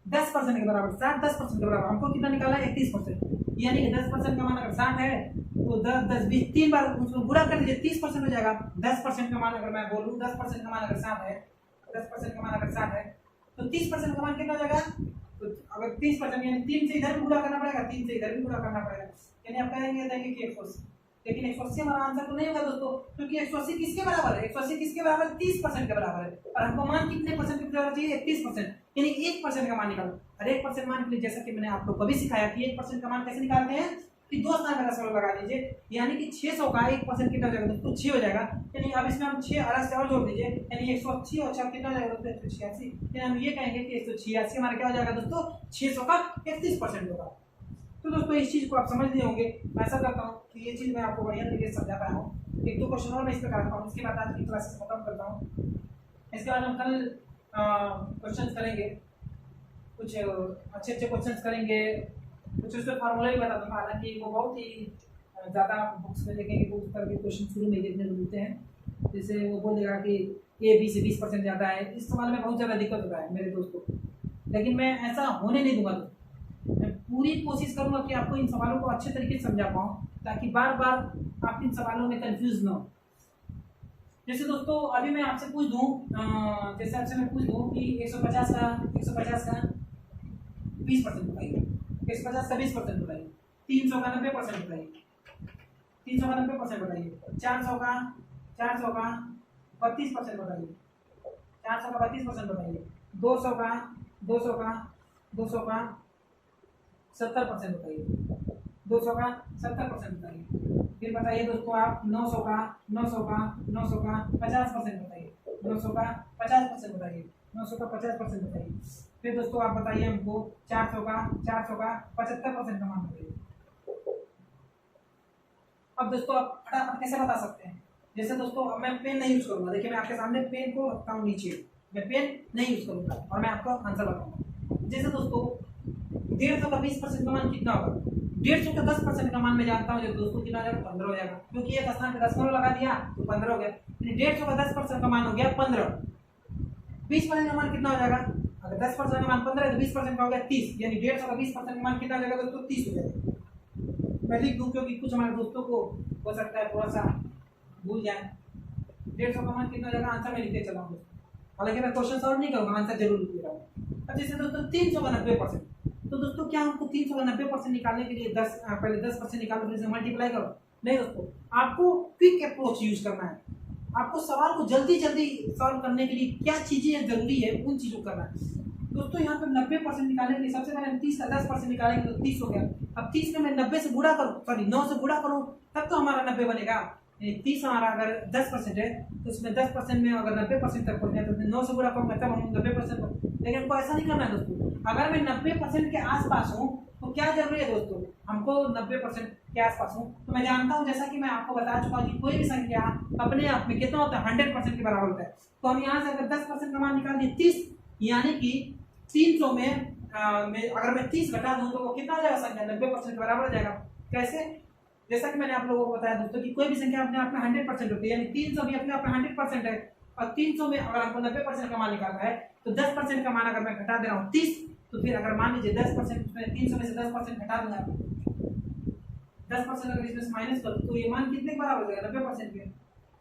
10% के बराबर, 60 10% के बराबर हमको कितना निकाला है 31%, यानी कि 10% का मान अगर 60 है तो 10 10 20 3 बार उसको गुणा कर लीजिए 30% हो जाएगा। 10% का मान अगर मैं बोलूँ 10% का मान अगर 60 है, 10% का मान अगर 60 है तो 30% का मान कितना हो जाएगा। तो अगर 30% यानी 3 से इधर भी गुणा करना पड़ेगा, 3 से इधर भी गुणा करना पड़ेगा, यानी आप कहेंगे कि 180। लेकिन 180 हमारा आंसर तो नहीं होगा दोस्तों, क्योंकि 180 किसके बराबर है, 180 किसके बराबर है 30% के बराबर है, और हमको मान कितने परसेंट की बराबर चाहिए 31%, यानी 1% का मान निकालो। और 1% मान के लिए जैसा कि मैंने आपको कभी सिखाया कि 1% का मान कैसे निकालते हैं कि दो स्थान का दशमलव लगा दीजिए, यानी कि 600 का 1% कितना हो जाएगा दोस्तों 6 हो जाएगा। यानी अब इसमें हम 6 अलग से और जोड़ दीजिए, यानी 180 और 6 कितना हो जाएगा दोस्तों 186, यानी हम ये कहेंगे कि 186 हमारा क्या हो जाएगा दोस्तों 600 का 31% होगा। तो दोस्तों इस चीज को आप समझ लिए होंगे। मैं ऐसा करता हूँ कि ये चीज मैं आपको बढ़िया तरीके से समझा पाया हूँ। एक दो क्वेश्चन और मैं इस पर करता हूँ, उसके बाद आज की क्लासेस खत्म करता हूँ। इसके बाद हम कल क्वेश्चन करेंगे, कुछ अच्छे अच्छे क्वेश्चन करेंगे, कुछ उसके फार्मूला भी बता दूंगा। हालांकि वो बहुत ही ज़्यादा बुक्स में देखेंगे तो उस तरह के क्वेश्चन शुरू में देखने को मिलते हैं। जैसे वो बोल देगा कि ए बी से 20% ज़्यादा है, इस सवाल में बहुत ज़्यादा दिक्कत होता है मेरे दोस्तों, लेकिन मैं ऐसा होने नहीं दूंगा। मैं पूरी कोशिश करूंगा कि आपको इन सवालों को अच्छे तरीके से समझा पाऊँ, ताकि बार बार आप इन सवालों में कंफ्यूज ना हो। जैसे दोस्तों अभी मैं आपसे पूछ दूं, जैसे आपसे मैं पूछ दूं कि 150 का 20% बताइए, 150 का 20% बताइए, 300 का 90% बताइए, 300 का 90% बताइए, 400 का 32% बताइए, 400 का 32% बताइए, 200 का 70% बताइए, 200 का 70% बताइए। फिर बताइए दोस्तों आप 900 का 50% बताइए, 900 का 50% बताइए, 900 का 50% बताइए। फिर दोस्तों आप बताइए हमको 400 का 75% का मान बताइए। अब दोस्तों आप फटाफट कैसे बता सकते हैं। जैसे दोस्तों अब मैं पेन नहीं यूज करूंगा, देखिए मैं आपके सामने पेन को रखता हूँ नीचे, मैं पेन नहीं यूज करूंगा और मैं आपको आंसर बताऊंगा। जैसे दोस्तों 150 का 20% का मान कितना होगा, 150 का 10% का मान मैं जानता हूँ जो दोस्तों कितना हो जाएगा 15 हो जाएगा, क्योंकि एक स्थान पे दशमलव लगा दिया तो 15 हो गया। 150 का 10% का मान हो गया 15। 20% का मान कितना हो जाएगा, अगर 10% का मान 15 है तो 20% का हो गया 30, यानी 150 का 20% का मान कितना हो जाएगा दोस्तों 30 हो जाएगा। मैं लिख दूं क्योंकि कुछ हमारे दोस्तों को हो सकता है थोड़ा सा भूल जाए। 150 का मान कितना हो जाएगा आंसर में लिखते चला हूँ, हालांकि मैं क्वेश्चन सॉल्व नहीं करूँगा, आंसर जरूर लिख रहा हूँ। अब जैसे दोस्तों 300 का 90%, तो दोस्तों क्या हमको 300 का 90% निकालने के लिए पहले 10% निकालो फिर से मल्टीप्लाई करो, नहीं दोस्तों, आपको क्विक अप्रोच यूज करना है। आपको सवाल को जल्दी जल्दी सॉल्व करने के लिए क्या चीजें जरूरी है उन चीजों को करना है। दोस्तों यहाँ पे 90% निकालने के लिए सबसे पहले हम 30 का 10% निकालेंगे तो 30 हो गया। अब 30 में मैं 90 से गुणा करूँ, सॉरी 9 से गुणा करूँ तब तो हमारा 90 बनेगा। 30 हमारा अगर 10% है तो उसमें 10% में अगर 90% तक पहुंच जाए तो 9 से गुणा करूँगा तब हम 90%। लेकिन हमको ऐसा नहीं करना है दोस्तों, अगर मैं 90% के आसपास हूँ तो क्या जरूरी है दोस्तों, हमको 90% के आसपास हूँ तो मैं जानता हूँ, जैसा कि मैं आपको बता चुका हूँ कि कोई भी संख्या अपने आप में कितना होता है 100% के बराबर होता है। तो हम यहाँ से अगर 10% का मान निकाल दिए 30, यानी कि 300 में अगर मैं 30 घटा दूँ तो वो कितना हो जाएगा संख्या 90% के बराबर हो जाएगा। कैसे, जैसा कि मैंने आप लोगों को बताया दोस्तों कि कोई भी संख्या अपने आप में 100% होती है, यानी 300 भी अपने आप में 100% है, और 300 में अगर हमको 90% का मान निकालना है तो 10% का मान अगर मैं घटा दे रहा हूँ 30, तो फिर अगर मान लीजिए 10% में 300 में से 10% घटा दूंगा, 10% अगर इसमें से माइनस करूँ तो ये मान कितने के बराबर हो जाएगा 90% के।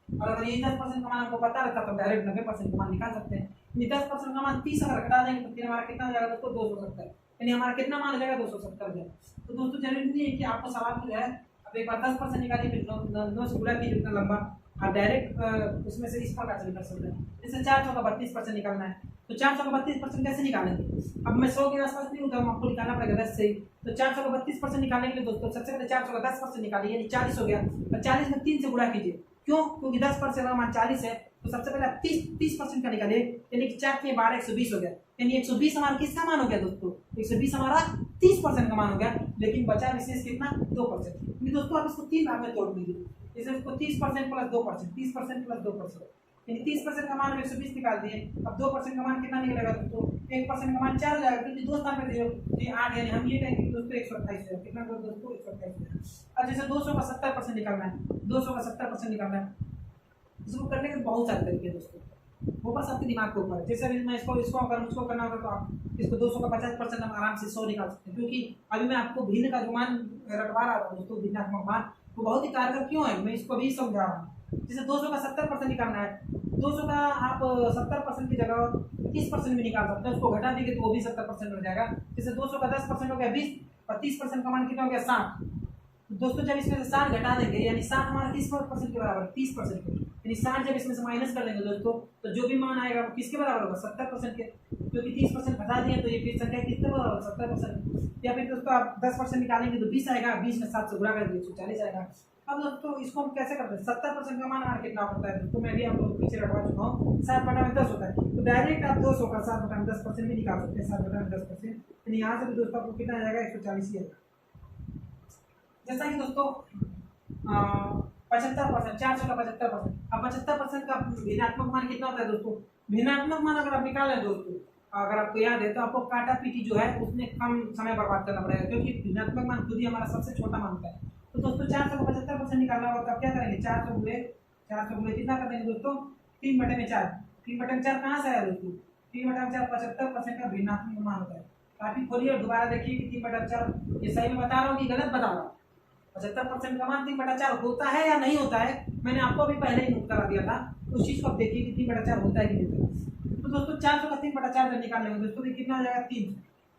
और अगर ये 10% का मान हमको पता रहता तो डायरेक्ट 90% का मान निकाल सकते हैं। 10% का मान 30 अगर घटा देंगे तो फिर हमारा कितना हो जाएगा दोस्तों 270, यानी हमारा कितना मान हो जाएगा 270 हो जाएगा। तो दोस्तों जरूरी नहीं है कि आपको सवाल जो है अब एक बार 10% निकालिए फिर 9 से गुणा कीजिए उतना लंबा, आप डायरेक्ट उसमें से इस प्रकार से निकाल सकते हैं। जैसे 400 का 32% निकालना है तो 400 का 32% कैसे निकालेंगे, अब मैं 100 के आसपास नहीं हूँ तो आपको निकालना पड़ेगा 10 से ही। तो 400 का 32% निकालने के लिए दोस्तों सबसे पहले 400 का 10% निकालिए, यानी 40 हो गया, और 40 में 3 से गुणा कीजिए। क्यों, क्योंकि 10% का मान 40 है तो सबसे पहले आप 30% का निकालिए, यानी कि 4 के 12 120 हो गया, यानी 120 हमारा किसका मान हो गया दोस्तों, 120 हमारा 30% का मान हो गया, लेकिन बचा विशेष कितना 2%। दोस्तों आप इसको 3 भाग में तोड़ दीजिए, जैसे इसको 30% प्लस 2%, 30% प्लस 2%, यानी 30% का मान 120 निकाल दिए। अब 2% का मान कितना निकलेगा दोस्तों, 1% का मान 4 हो जाएगा, क्योंकि 2 स्थान पे दिए 8, यानी हम ये कहेंगे दोस्तों 128 है, कितना दोस्तों 128। अब जैसे 200 का 70% निकालना है, 200 का 70% निकालना है, इसको करने के बहुत सारे तरीके हैं दोस्तों, वो बस आपके दिमाग के ऊपर है। जैसे अभी मैं इसको अगर मुझको करना होगा तो आप इसको 200 का 50% हम आराम से 100 निकाल सकते हैं, क्योंकि अभी मैं आपको भिन्न का जो मान रटवा रहा था दोस्तों, भिन्नात्मक मान, वो बहुत ही कारगर क्यों है, मैं इसको भी समझा रहा हूँ। जैसे 200 का 70% निकालना है, 200 का आप 70% की जगह 30% भी निकाल सकते हैं, उसको घटा देंगे तो वो भी 70% हो जाएगा। जैसे 200 का 10% हो गया 20, और 30% का मान कितना हो गया 60। दोस्तों जब इसमें से 60 घटा देंगे, यानी 60 हमारा 30% के बराबर, 30% के, यानी 60 जब इसमें से माइनस कर देंगे दोस्तों, तो जो भी मान आएगा वो किसके बराबर होगा, 70% के, क्योंकि 30% घटा दिए तो ये फिर संख्या कितने बराबर 70%। या फिर दोस्तों आप 10% निकालेंगे तो 20 आएगा, 20 में 7 से गुणा कर देंगे 140 आएगा। अब दोस्तों इसको हम कैसे करते हैं, 70% का मान हमारा कितना होता है दोस्तों, मैं भी आप लोगों को पीछे रखवा चुका हूँ, 7/10 होता है, तो डायरेक्ट आप 200 का 7/10% भी निकाल सकते हैं, 7/10%, यानी यहाँ से भी दोस्तों आपको कितना आ जाएगा 140 ही आएगा। जैसा कि दोस्तों 75%, 400 का 75%, अब 75% का भिन्नात्मक मान कितना होता है दोस्तों, भिन्नात्मक मान अगर आप निकालें दोस्तों, अगर आपको याद है तो आपको काटा पीटी जो है उसमें कम समय बर्बाद करना पड़ेगा, क्योंकि भिन्नात्मक मान खुद ही हमारा सबसे छोटा मान होता है। तो दोस्तों 400 का 75% निकालना होगा तो आप क्या करेंगे, 400 गुणे कितना कर देंगे दोस्तों, 3/4, 3/4 कहाँ से आया दोस्तों, 3/4 75% का भिन्नात्मक मान होता है। काफी खोलिए और दोबारा देखिए कि 3/4 ये सही में बता रहा हूँ कि गलत बता रहा हूँ। 75% का मान 3/4 होता है या नहीं होता है, मैंने आपको अभी पहले ही नोट करा दिया था, उस चीज को आप देखिए कि 3/4 होता है कि नहीं होता है। तो दोस्तों 400 का 3/4 जब निकाल लेंगे दोस्तों, कितना आ जाएगा 300,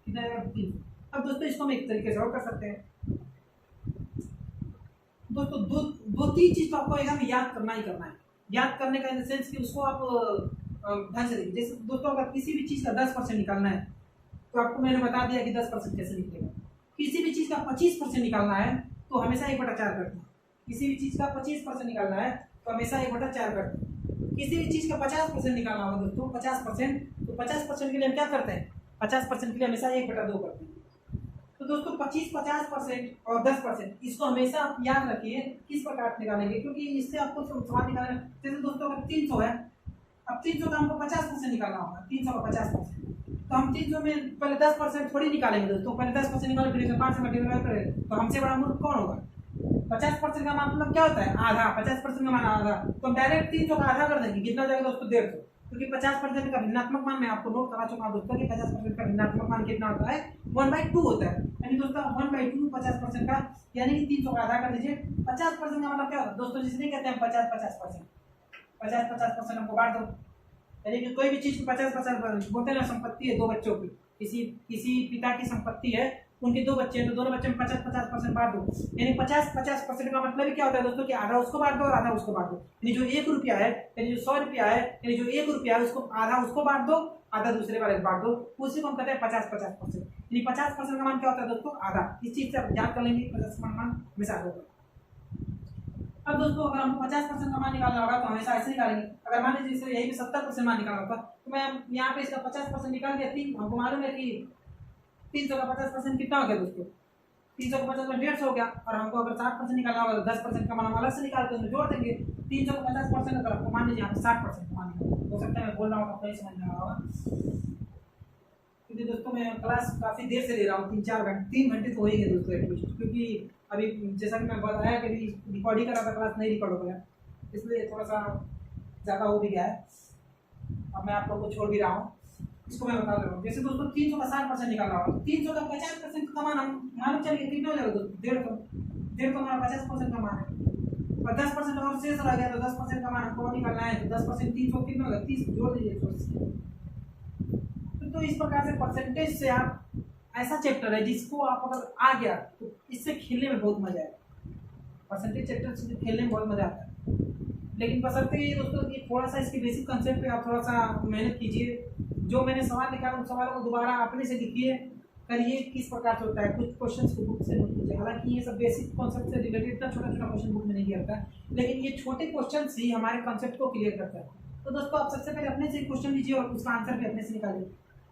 कितना आएगा 300। अब दोस्तों इसको हम एक तरीके से और कर सकते हैं दोस्तों, दो तीन चीज तो आपको एकदम याद करना ही करना है। याद करने का इन द सेंस कि उसको आप ढंग से देखिए। जैसे दोस्तों अगर किसी भी चीज का 10% निकालना है तो आपको मैंने बता दिया कि 10% कैसे निकलेगा। किसी भी चीज का 25% निकालना है तो हमेशा 1/4 करते हैं। किसी भी चीज का 25% निकालना है तो हमेशा 1/4 करते हैं। किसी भी चीज का 50% निकालना होगा दोस्तों, 50%, तो 50% के लिए हम क्या करते हैं, 50% के लिए हमेशा 1/2 करते हैं। तो दोस्तों 25, 50% और 10%, इसको हमेशा आप याद रखिए किस प्रकार निकालेंगे, क्योंकि इससे आपको सवाल निकालना। जैसे दोस्तों अगर 300 है, अब 300 का हमको 50% निकालना होगा, 300 का 50%, तो हम 300 में पहले 10% थोड़ी निकालेंगे दोस्तों, पहले 10% निकालेंगे फिर 5 से मल्टीप्लाई करेंगे, तो हमसे बड़ा मूर्ख कौन होगा। 50% का मतलब क्या होता है, आधा, 50% का मान आधा, तो हम डायरेक्ट 300 का आधा कर देंगे, कितना हो जाएगा दोस्तों 150, क्योंकि 50% का भिन्नात्मक मान मैं आपको नोट करा चुका हूँ दोस्तों कि 50% का भिन्नात्मक मान कितना होता है, 1/2 होता है। यानी दोस्तों 1/2 50% का, यानी कि 300 का आधा कर दीजिए। 50% का मतलब क्या होता है दोस्तों, जिसने कहते हैं 50-50%, 50-50% हमको बांट दो, यानी कि कोई भी चीज की 50-50 बोलते हैं, संपत्ति है 2 बच्चों की, किसी पिता की संपत्ति है, उनके 2 बच्चे हैं, तो दोनों बच्चे में 50-50% बांट दो, यानी 50-50% का मतलब क्या होता है दोस्तों कि आधा उसको बांट दो और आधा उसको बांट दो। यानी जो 1 रुपया है, यानी जो 100 रुपया है, यानी जो 1 रुपया है उसको आधा उसको बांट दो, आधा दूसरे वाले को बांट दो, उसी को हम कहते हैं 50-50%। यानी 50% का मान क्या होता है दोस्तों, आधा। इस चीज से आप याद कर लेंगे 50% का मान हमेशा होगा। अब दोस्तों अगर हमको 50% का मान निकालना होगा तो हमेशा ऐसे निकालेंगे। अगर मान लीजिए इसे यही पे 70% मान निकालना होगा तो मैं यहाँ पे इसका 50% निकाल दिया, हमको मालूम है कि 300 का 50% कितना हो गया दोस्तों, 300 का 50% 150 हो गया, और हमको अगर 60% निकालना होगा तो 10% का मान हम अलग से निकाल के उसमें जोड़ देंगे। 300 का 50% अगर आपको मान लीजिए यहाँ पे 60% का मान हो सकता है मैं बोल रहा हूँ आपको नहीं समझ में आ रहा होगा, क्योंकि दोस्तों मैं क्लास काफ़ी देर से ले रहा हूँ, 3 घंटे तो हो ही गए दोस्तों एटलीस्ट, क्योंकि अभी जैसा कि मैं बताया कि रिकॉर्ड ही करा था, क्लास नहीं रिकॉर्ड हो गया, इसलिए थोड़ा सा ज़्यादा हो भी गया है। अब मैं आप लोगों को छोड़ भी रहा हूँ, इसको मैं बता रहा हूँ। जैसे दोस्तों 300 का 60% निकालना होगा, 300 का 50% का मान हम मान चलिए कितना हो जाएगा दोस्तों, 150 हमारा 50% का मान है, और 10% और शेष रह गया, तो 10% का मान हमको निकालना है, तो 10% 300 कितना होगा, 30 जोड़ दीजिए। तो इस प्रकार से परसेंटेज से आप, ऐसा चैप्टर है जिसको आप अगर आ गया तो इससे खेलने में बहुत मजा आएगा। परसेंटेज चैप्टर से खेलने में बहुत मजा आता है, लेकिन बशर्ते ये दोस्तों कि थोड़ा सा इसके बेसिक कंसेप्ट पे आप थोड़ा सा मेहनत कीजिए। जो मैंने सवाल लिखा उन सवालों को दोबारा अपने से लिखिए, करिए किस प्रकार से होता है, कुछ क्वेश्चंस को बुक से नोट कीजिए। हालांकि ये सब बेसिक कॉन्सेप्ट से रिलेटेड इतना छोटा छोटा क्वेश्चन बुक में नहीं किया जाता है, लेकिन ये छोटे क्वेश्चन ही हमारे कॉन्सेप्ट को क्लियर करता है। तो दोस्तों आप सबसे पहले अपने से क्वेश्चन लीजिए और उसका आंसर भी अपने से निकालिए।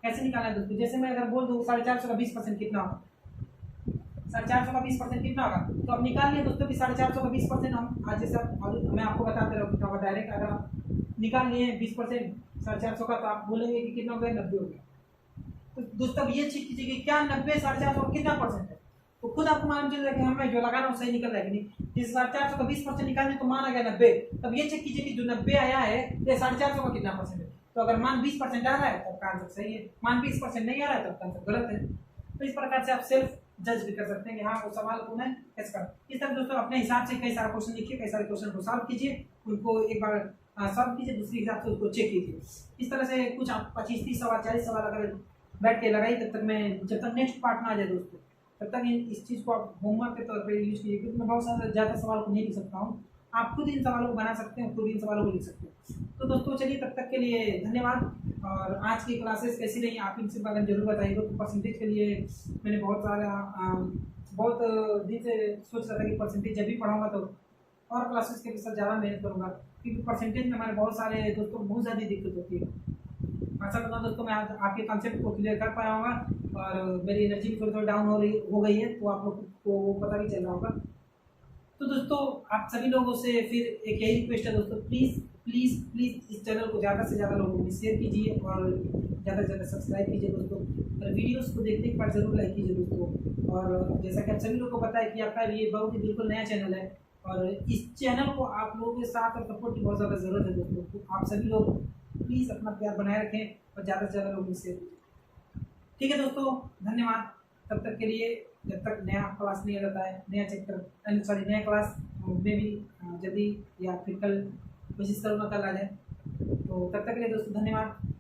कैसे निकालना है दोस्तों, जैसे मैं अगर बोल दूँ 450 का 20% कितना होगा, 450 का 20% कितना होगा, तो अब निकाल लिया दोस्तों कि 450 का 20% हम आज जैसा मैं आपको बता दे रहा हूँ कितना होगा। डायरेक्ट अगर आप निकाल लिए 20% 450 का, तो आप बोलेंगे कि कितना हो गया, 90 हो गया। तो दोस्तों अब ये चेक कीजिए कि क्या 90 450 का कितना परसेंट है, तो खुद आपको मालूम चल जाएगा कि मैं जो लगा रहा हूँ सही निकल रहा है कि नहीं। जिस 450 का 20% निकालने तो मान आ गया 90, तब ये चेक कीजिए कि जो 90 आया है ये 450 का कितना परसेंट है। तो अगर मान 20% आ रहा है तब का आंसर सही है, मान 20% नहीं आ रहा है तब का आंसर गलत है। तो इस प्रकार से आप सेल्फ जज भी कर सकते हैं कि हाँ वो सवाल को मैं कैसे कर। इस तरह दोस्तों अपने हिसाब से कई सारे क्वेश्चन लिखिए, कई सारे क्वेश्चन को सॉल्व कीजिए, उनको एक बार सॉल्व कीजिए, दूसरे हिसाब से उसको चेक कीजिए। इस तरह से कुछ आप 25-30 सवाल 40 सवाल अगर बैठ के लगाइए, तब तक मैं जब तक नेक्स्ट पार्ट में आ जाए दोस्तों, तब तक इस चीज़ को आप होमवर्क के तौर पर यूज कीजिए, क्योंकि मैं बहुत सारे ज़्यादा सवाल को नहीं लिख सकता हूँ। आप खुद इन सवालों को बना सकते हैं, खुद इन सवालों को लिख सकते हैं। तो दोस्तों चलिए तब तक के लिए धन्यवाद। और आज की क्लासेस कैसी रही आप इनसे बारे में जरूर बताइएगा। तो परसेंटेज के लिए मैंने बहुत दिन से सोच रहा था कि परसेंटेज जब भी पढ़ाऊंगा तो और क्लासेस के साथ ज़्यादा मेहनत करूँगा, क्योंकि परसेंटेज में हमारे बहुत सारे दोस्तों बहुत ज़्यादा दिक्कत होती है। आशा करता हूँ दोस्तों मैं आज आपके कॉन्सेप्ट को क्लियर कर पाया होगा और मेरी एनर्जी भी थोड़ी डाउन हो गई है, तो आप लोग को पता भी चल रहा होगा। तो दोस्तों आप सभी लोगों से फिर एक यही रिक्वेस्ट है दोस्तों, प्लीज़ प्लीज़ प्लीज़ इस चैनल को ज़्यादा से ज़्यादा लोगों में शेयर कीजिए और ज़्यादा से ज़्यादा सब्सक्राइब कीजिए दोस्तों, और वीडियोस को देखने के बाद जरूर लाइक कीजिए दोस्तों। और जैसा कि आप सभी लोगों को पता है कि आपका ये बहुत ही बिल्कुल नया चैनल है और इस चैनल को आप लोगों के साथ और सपोर्ट की बहुत ज़्यादा ज़रूरत है दोस्तों। तो आप सभी लोग प्लीज़ अपना प्यार बनाए रखें और ज़्यादा से ज़्यादा लोगों में शेयर कीजिए। ठीक है दोस्तों, धन्यवाद। तब तक के लिए, जब तक नया क्लास नहीं आ जाता है, नया चैप्टर सॉरी नया क्लास में भी जल्दी या फिर कल कोशिश करूँगा कल आ जाए। तो तब तक के लिए दोस्तों धन्यवाद।